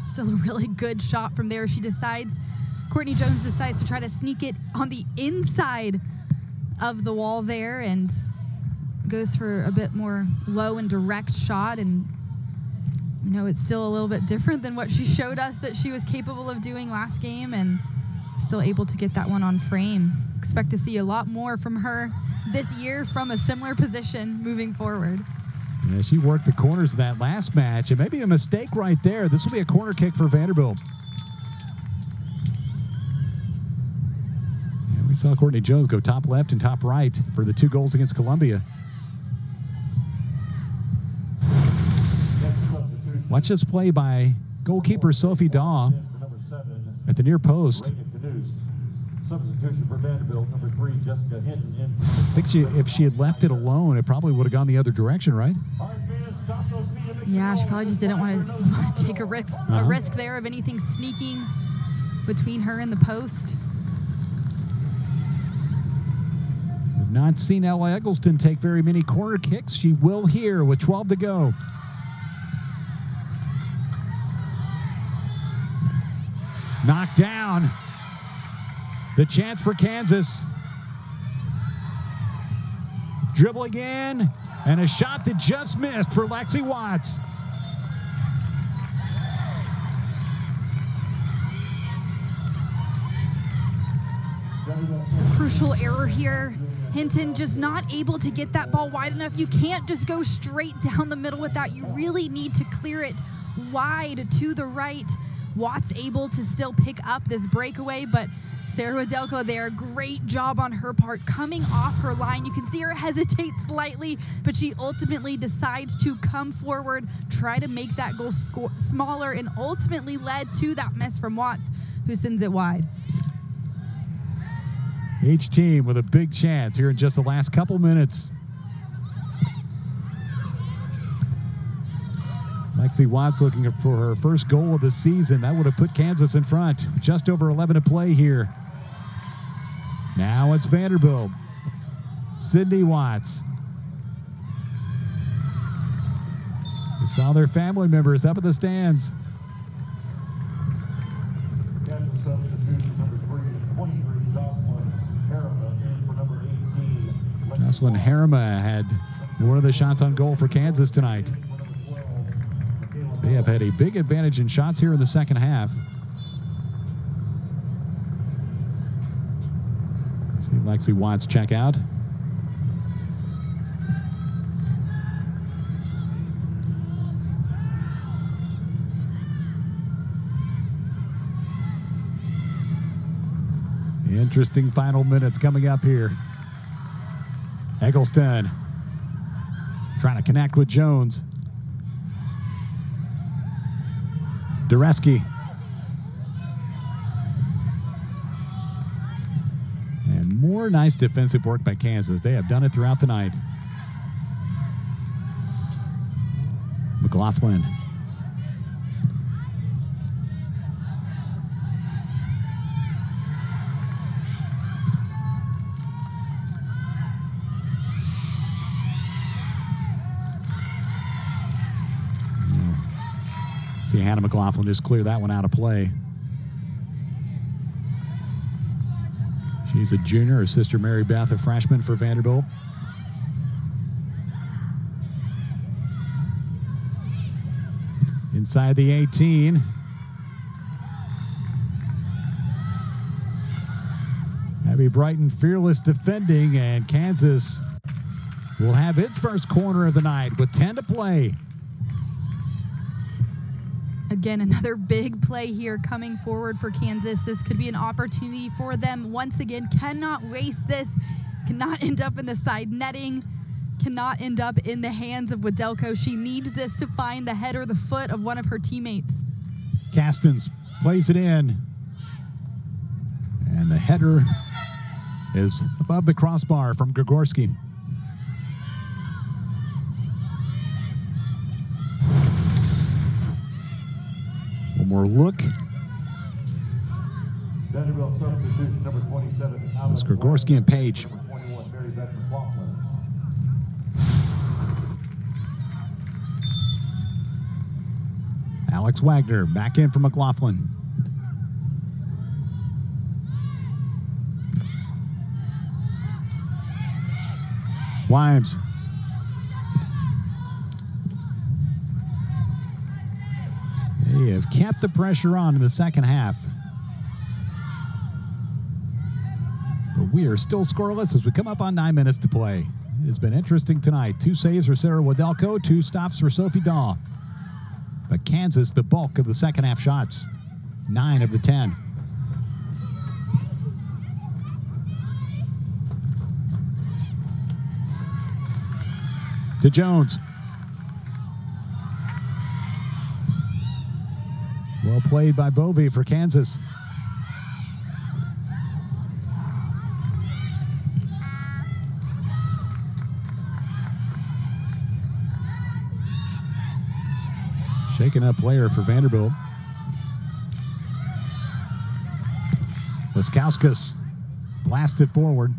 Still a really good shot from there. Courtney Jones decides to try to sneak it on the inside of the wall there and goes for a bit more low and direct shot, and it's still a little bit different than what she showed us that she was capable of doing last game, and still able to get that one on frame. Expect to see a lot more from her this year from a similar position moving forward. Yeah, she worked the corners of that last match, and maybe a mistake right there. This will be a corner kick for Vanderbilt. We saw Courtney Jones go top left and top right for the 2 goals against Columbia. Watch this play by goalkeeper Sophie Daw at the near post. Substitution for Vanderbilt, number 3, Jessica Hinton. I think if she had left it alone, it probably would have gone the other direction, right? Yeah, she probably just didn't want to take a risk there of anything sneaking between her and the post. We've not seen Ella Eggleston take very many corner kicks. She will here with 12 to go. Knocked down. The chance for Kansas. Dribbling in, and a shot that just missed for Lexi Watts. Crucial error here. Hinton just not able to get that ball wide enough. You can't just go straight down the middle with that. You really need to clear it wide to the right. Watts able to still pick up this breakaway, but Sarah Wadelko there, great job on her part coming off her line. You can see her hesitate slightly, but she ultimately decides to come forward, try to make that goal smaller, and ultimately led to that miss from Watts, who sends it wide. Each team with a big chance here in just the last couple minutes. Lexi Watts looking for her first goal of the season. That would have put Kansas in front. Just over 11 to play here. Now it's Vanderbilt. Sydney Watts. We saw their family members up at the stands. Kansas substitution number 3 is 23, Jocelyn Harriman, in for number 18. Jocelyn Harriman had one of the shots on goal for Kansas tonight. They have had a big advantage in shots here in the second half. See Lexi Watts check out. Interesting final minutes coming up here. Eggleston trying to connect with Jones. Dureski. And more nice defensive work by Kansas. They have done it throughout the night. McLaughlin. See Hannah McLaughlin just clear that one out of play. She's a junior. Her sister Mary Beth, a freshman for Vanderbilt. Inside the 18. Abby Brighton fearless defending, and Kansas will have its first corner of the night with 10 to play. Again, another big play here coming forward for Kansas. This could be an opportunity for them. Once again, cannot waste this. Cannot end up in the side netting. Cannot end up in the hands of Wadelko. She needs this to find the head or the foot of one of her teammates. Castens plays it in. And the header is above the crossbar from Gregorski. One more look. Vanderbilt substitution number 27. It's Gregorski and Page. Number 21, Mary Beth McLaughlin. Alex Wagner back in for McLaughlin. Wimes. They have kept the pressure on in the second half. But we are still scoreless as we come up on 9 minutes to play. It has been interesting tonight. 2 saves for Sarah Wadelko, 2 stops for Sophie Daw. But Kansas, the bulk of the second half shots, 9 of the 10. To Jones. Well played by Bovey for Kansas. Shaken up player for Vanderbilt. Laskauskas blasted forward.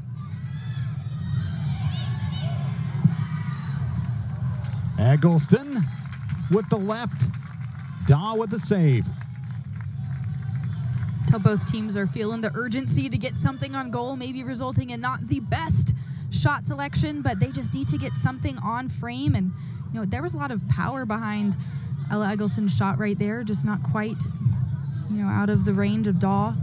Eggleston with the left. Daw with the save. Till both teams are feeling the urgency to get something on goal, maybe resulting in not the best shot selection, but they just need to get something on frame. And, you know, there was a lot of power behind Ella Eggleston's shot right there, just not quite, you know, out of the range of Daw.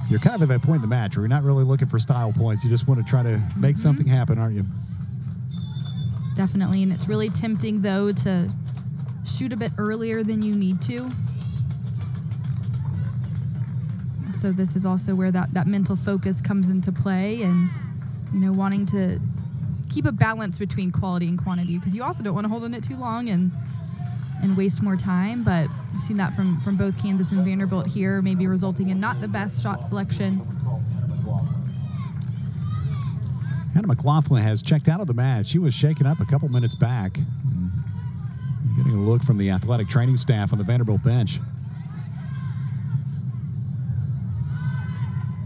You're kind of at that point in the match where you're not really looking for style points. You just want to try to make something happen, aren't you? Definitely, and it's really tempting, though, to shoot a bit earlier than you need to. So this is also where that mental focus comes into play, and, you know, wanting to keep a balance between quality and quantity, because you also don't want to hold on it too long and waste more time. But we've seen that from both Kansas and Vanderbilt here, maybe resulting in not the best shot selection. Hannah McLaughlin has checked out of the match. She was shaken up a couple minutes back. Getting a look from the athletic training staff on the Vanderbilt bench.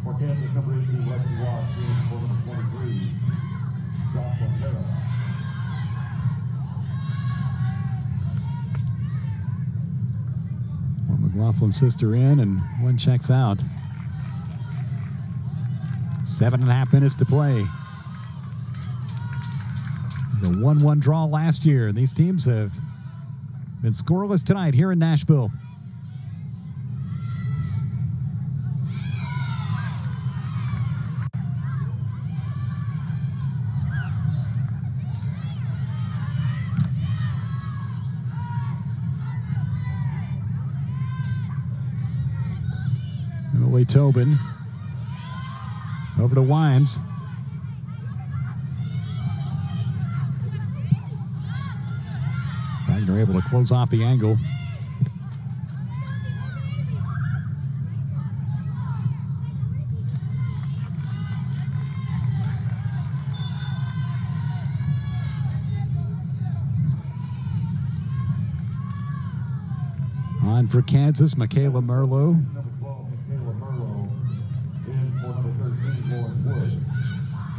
For Kansas, number 18, Lexi Ross, and for number 23, Jocelyn Hera. One McLaughlin's sister in and one checks out. 7.5 minutes to play. The 1-1 draw last year. These teams have been scoreless tonight here in Nashville. Emily Tobin over to Wimes. Wagner able to close off the angle. On for Kansas, Michaela Merlo. Number 12, Michaela Merlo, and for number 13, Lauren Wood.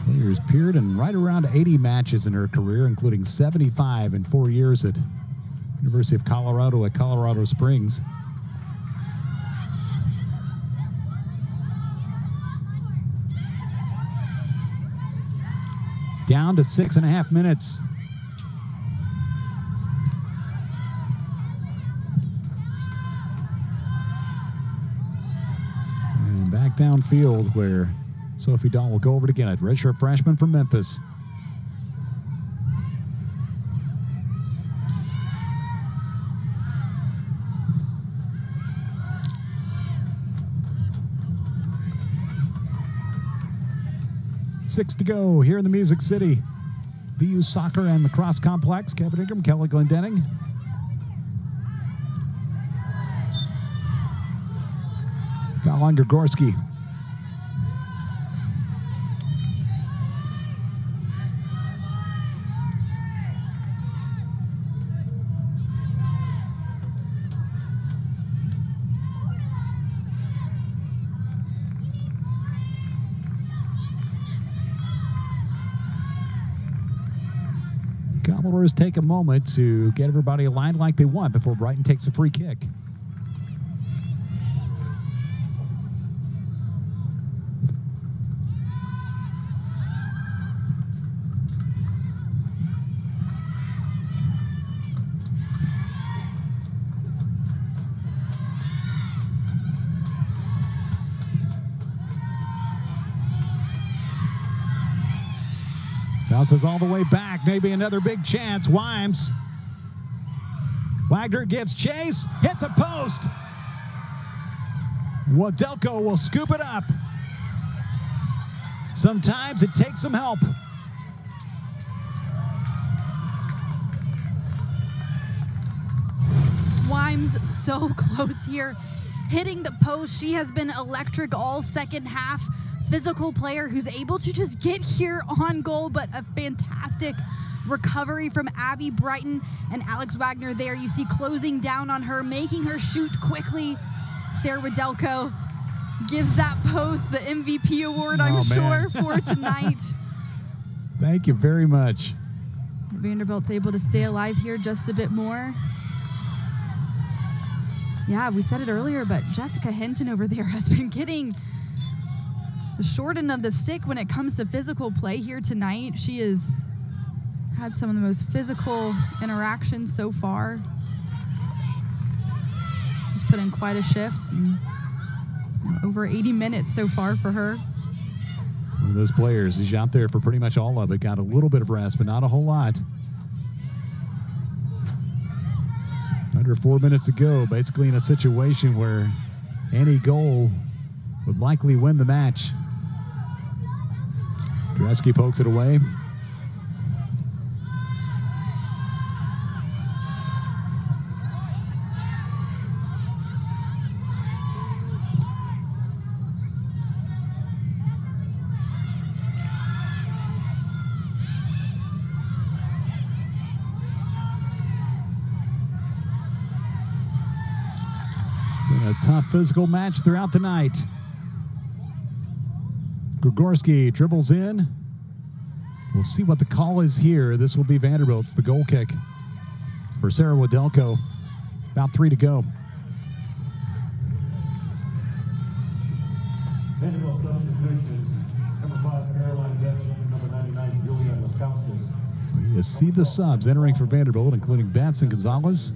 Players appeared in right around 80 matches in her career, including 75 in 4 years at University of Colorado at Colorado Springs. Down to 6.5 minutes. And back downfield where Sophie Dahl will go over it again. A redshirt freshman from Memphis. Six to go here in the Music City. VU Soccer and Lacrosse Complex. Kevin Ingram, Kelly Glendenning. Foul on Gregorski. Commodores take a moment to get everybody aligned like they want before Brighton takes a free kick. Bounces all the way back. Maybe another big chance. Wimes. Wagner gives chase. Hit the post. Wadelko will scoop it up. Sometimes it takes some help. Wimes so close here. Hitting the post. She has been electric all second half. Physical player who's able to just get here on goal, but a fantastic recovery from Abby Brighton and Alex Wagner there. You see closing down on her, making her shoot quickly. Sarah Wadelko gives that post the MVP award, I'm sure, for tonight. Thank you very much. Vanderbilt's able to stay alive here just a bit more. Yeah, we said it earlier, but Jessica Hinton over there has been getting the short end of the stick when it comes to physical play here tonight. She has had some of the most physical interactions so far. She's put in quite a shift. And, over 80 minutes so far for her. One of those players, he's out there for pretty much all of it. Got a little bit of rest, but not a whole lot. Under 4 minutes to go, basically in a situation where any goal would likely win the match. Dreski pokes it away. Been a tough physical match throughout the night. Grigorski dribbles in. We'll see what the call is here. This will be Vanderbilt. It's the goal kick for Sarah Wadelko. About 3 to go. Vanderbilt substitution, number 5, Caroline Betson, number 99, Julia Laskowski. You see the subs entering for Vanderbilt, including Betts and Gonzalez.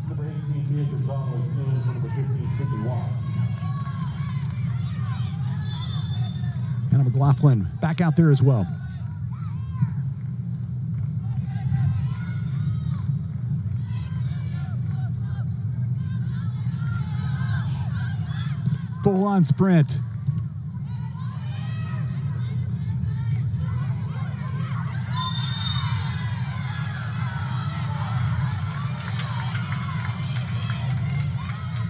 Number 18, Mia Gonzalez, and number 15, Sydney Watt. Hannah McLaughlin back out there as well. Full-on sprint.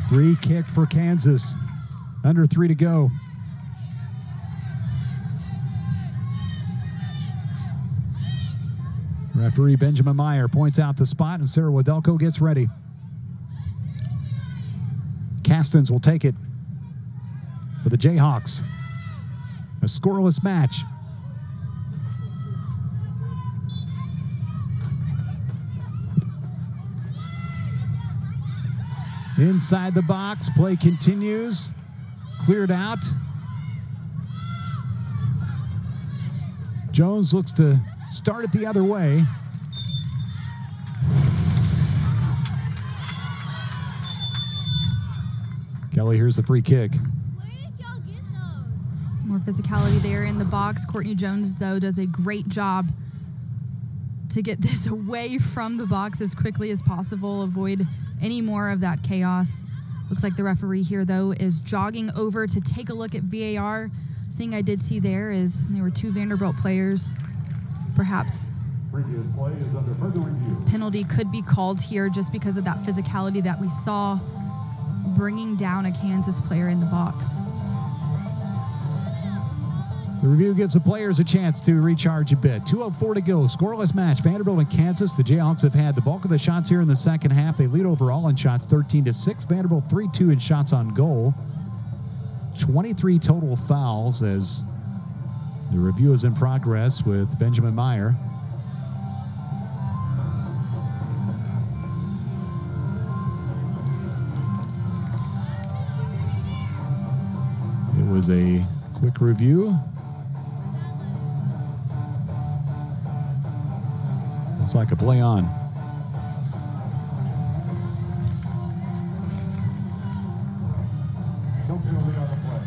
Free kick for Kansas. Under 3 to go. Referee Benjamin Meyer points out the spot, and Sarah Wadelko gets ready. Castens will take it for the Jayhawks. A scoreless match. Inside the box, play continues. Cleared out. Jones looks to start it the other way. Kelly, here's the free kick. More physicality there in the box. Courtney Jones, though, does a great job to get this away from the box as quickly as possible, avoid any more of that chaos. Looks like the referee here, though, is jogging over to take a look at VAR. Thing I did see there is there were 2 Vanderbilt players. Perhaps Previous play is under further review. penalty could be called here just because of that physicality that we saw bringing down a Kansas player in the box. The review gives the players a chance to recharge a bit. 2:04 to go. Scoreless match. Vanderbilt and Kansas. The Jayhawks have had the bulk of the shots here in the second half. They lead overall in shots 13-6. Vanderbilt 3-2 in shots on goal. 23 total fouls as the review is in progress with Benjamin Meyer. It was a quick review. Looks like a play on. No penalty on the play.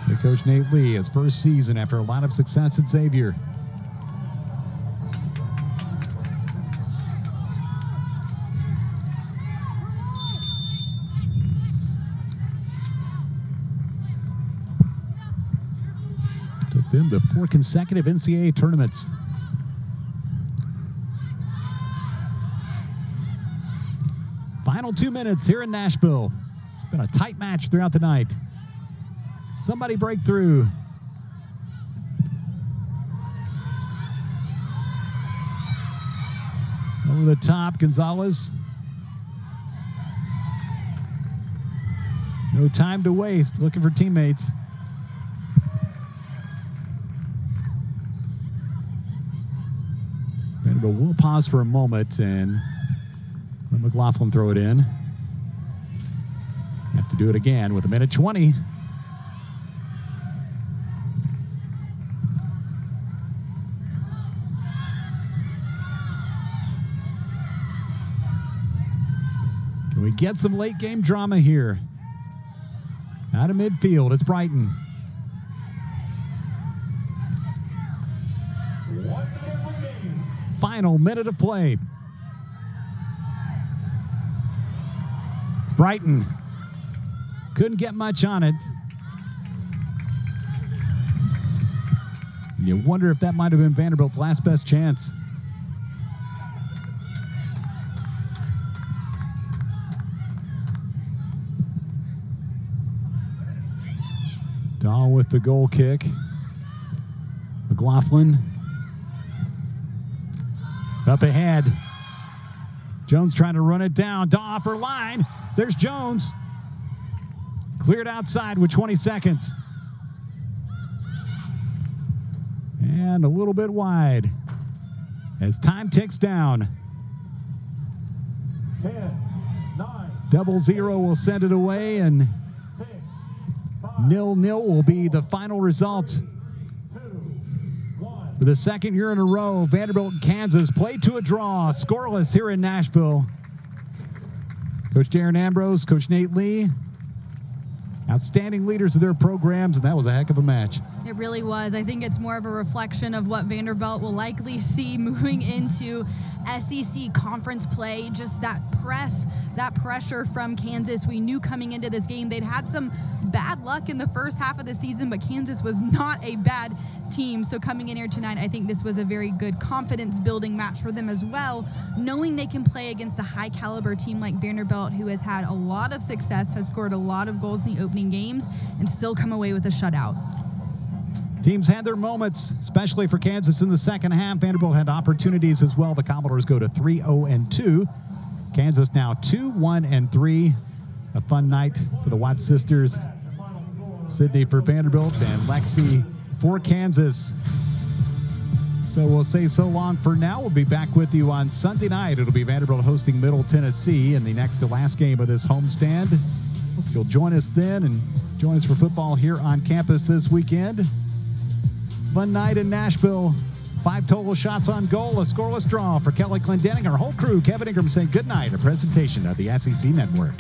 Head coach Nate Lee, his first season after a lot of success at Xavier. Took them to 4 consecutive NCAA tournaments. Final 2 minutes here in Nashville. It's been a tight match throughout the night. Somebody break through. Over the top, Gonzalez. No time to waste, looking for teammates. Vanderbilt will pause for a moment and let McLaughlin throw it in. Have to do it again with 1:20. Can we get some late game drama here? Out of midfield, it's Brighton. 1 minute remaining. Final minute of play. Brighton couldn't get much on it. You wonder if that might have been Vanderbilt's last best chance. Dahl with the goal kick. McLaughlin up ahead. Jones trying to run it down. Offer line. There's Jones. Cleared outside with 20 seconds. And a little bit wide as time ticks down. 10, 9, 0-0 will send it away, and 6, 0-0 will be the final result. 2, 1. For the second year in a row, Vanderbilt and Kansas play to a draw, scoreless here in Nashville. Coach Darren Ambrose, Coach Nate Lee, outstanding leaders of their programs, and that was a heck of a match. It really was. I think it's more of a reflection of what Vanderbilt will likely see moving into SEC conference play. Just that pressure from Kansas. We knew coming into this game they'd had some bad luck in the first half of the season, but Kansas was not a bad team. So coming in here tonight, I think this was a very good confidence-building match for them as well, knowing they can play against a high-caliber team like Vanderbilt, who has had a lot of success, has scored a lot of goals in the opening games, and still come away with a shutout. Teams had their moments, especially for Kansas in the second half. Vanderbilt had opportunities as well. The Commodores go to 3-0-2. Kansas now 2-1-3. A fun night for the Watts sisters. Sydney for Vanderbilt and Lexi for Kansas. So we'll say so long for now. We'll be back with you on Sunday night. It'll be Vanderbilt hosting Middle Tennessee in the next to last game of this homestand. Hope you'll join us then and join us for football here on campus this weekend. Fun night in Nashville. 5 total shots on goal, a scoreless draw for Kelly Clendenning. Our whole crew, Kevin Ingram, saying good night. A presentation of the SEC Network.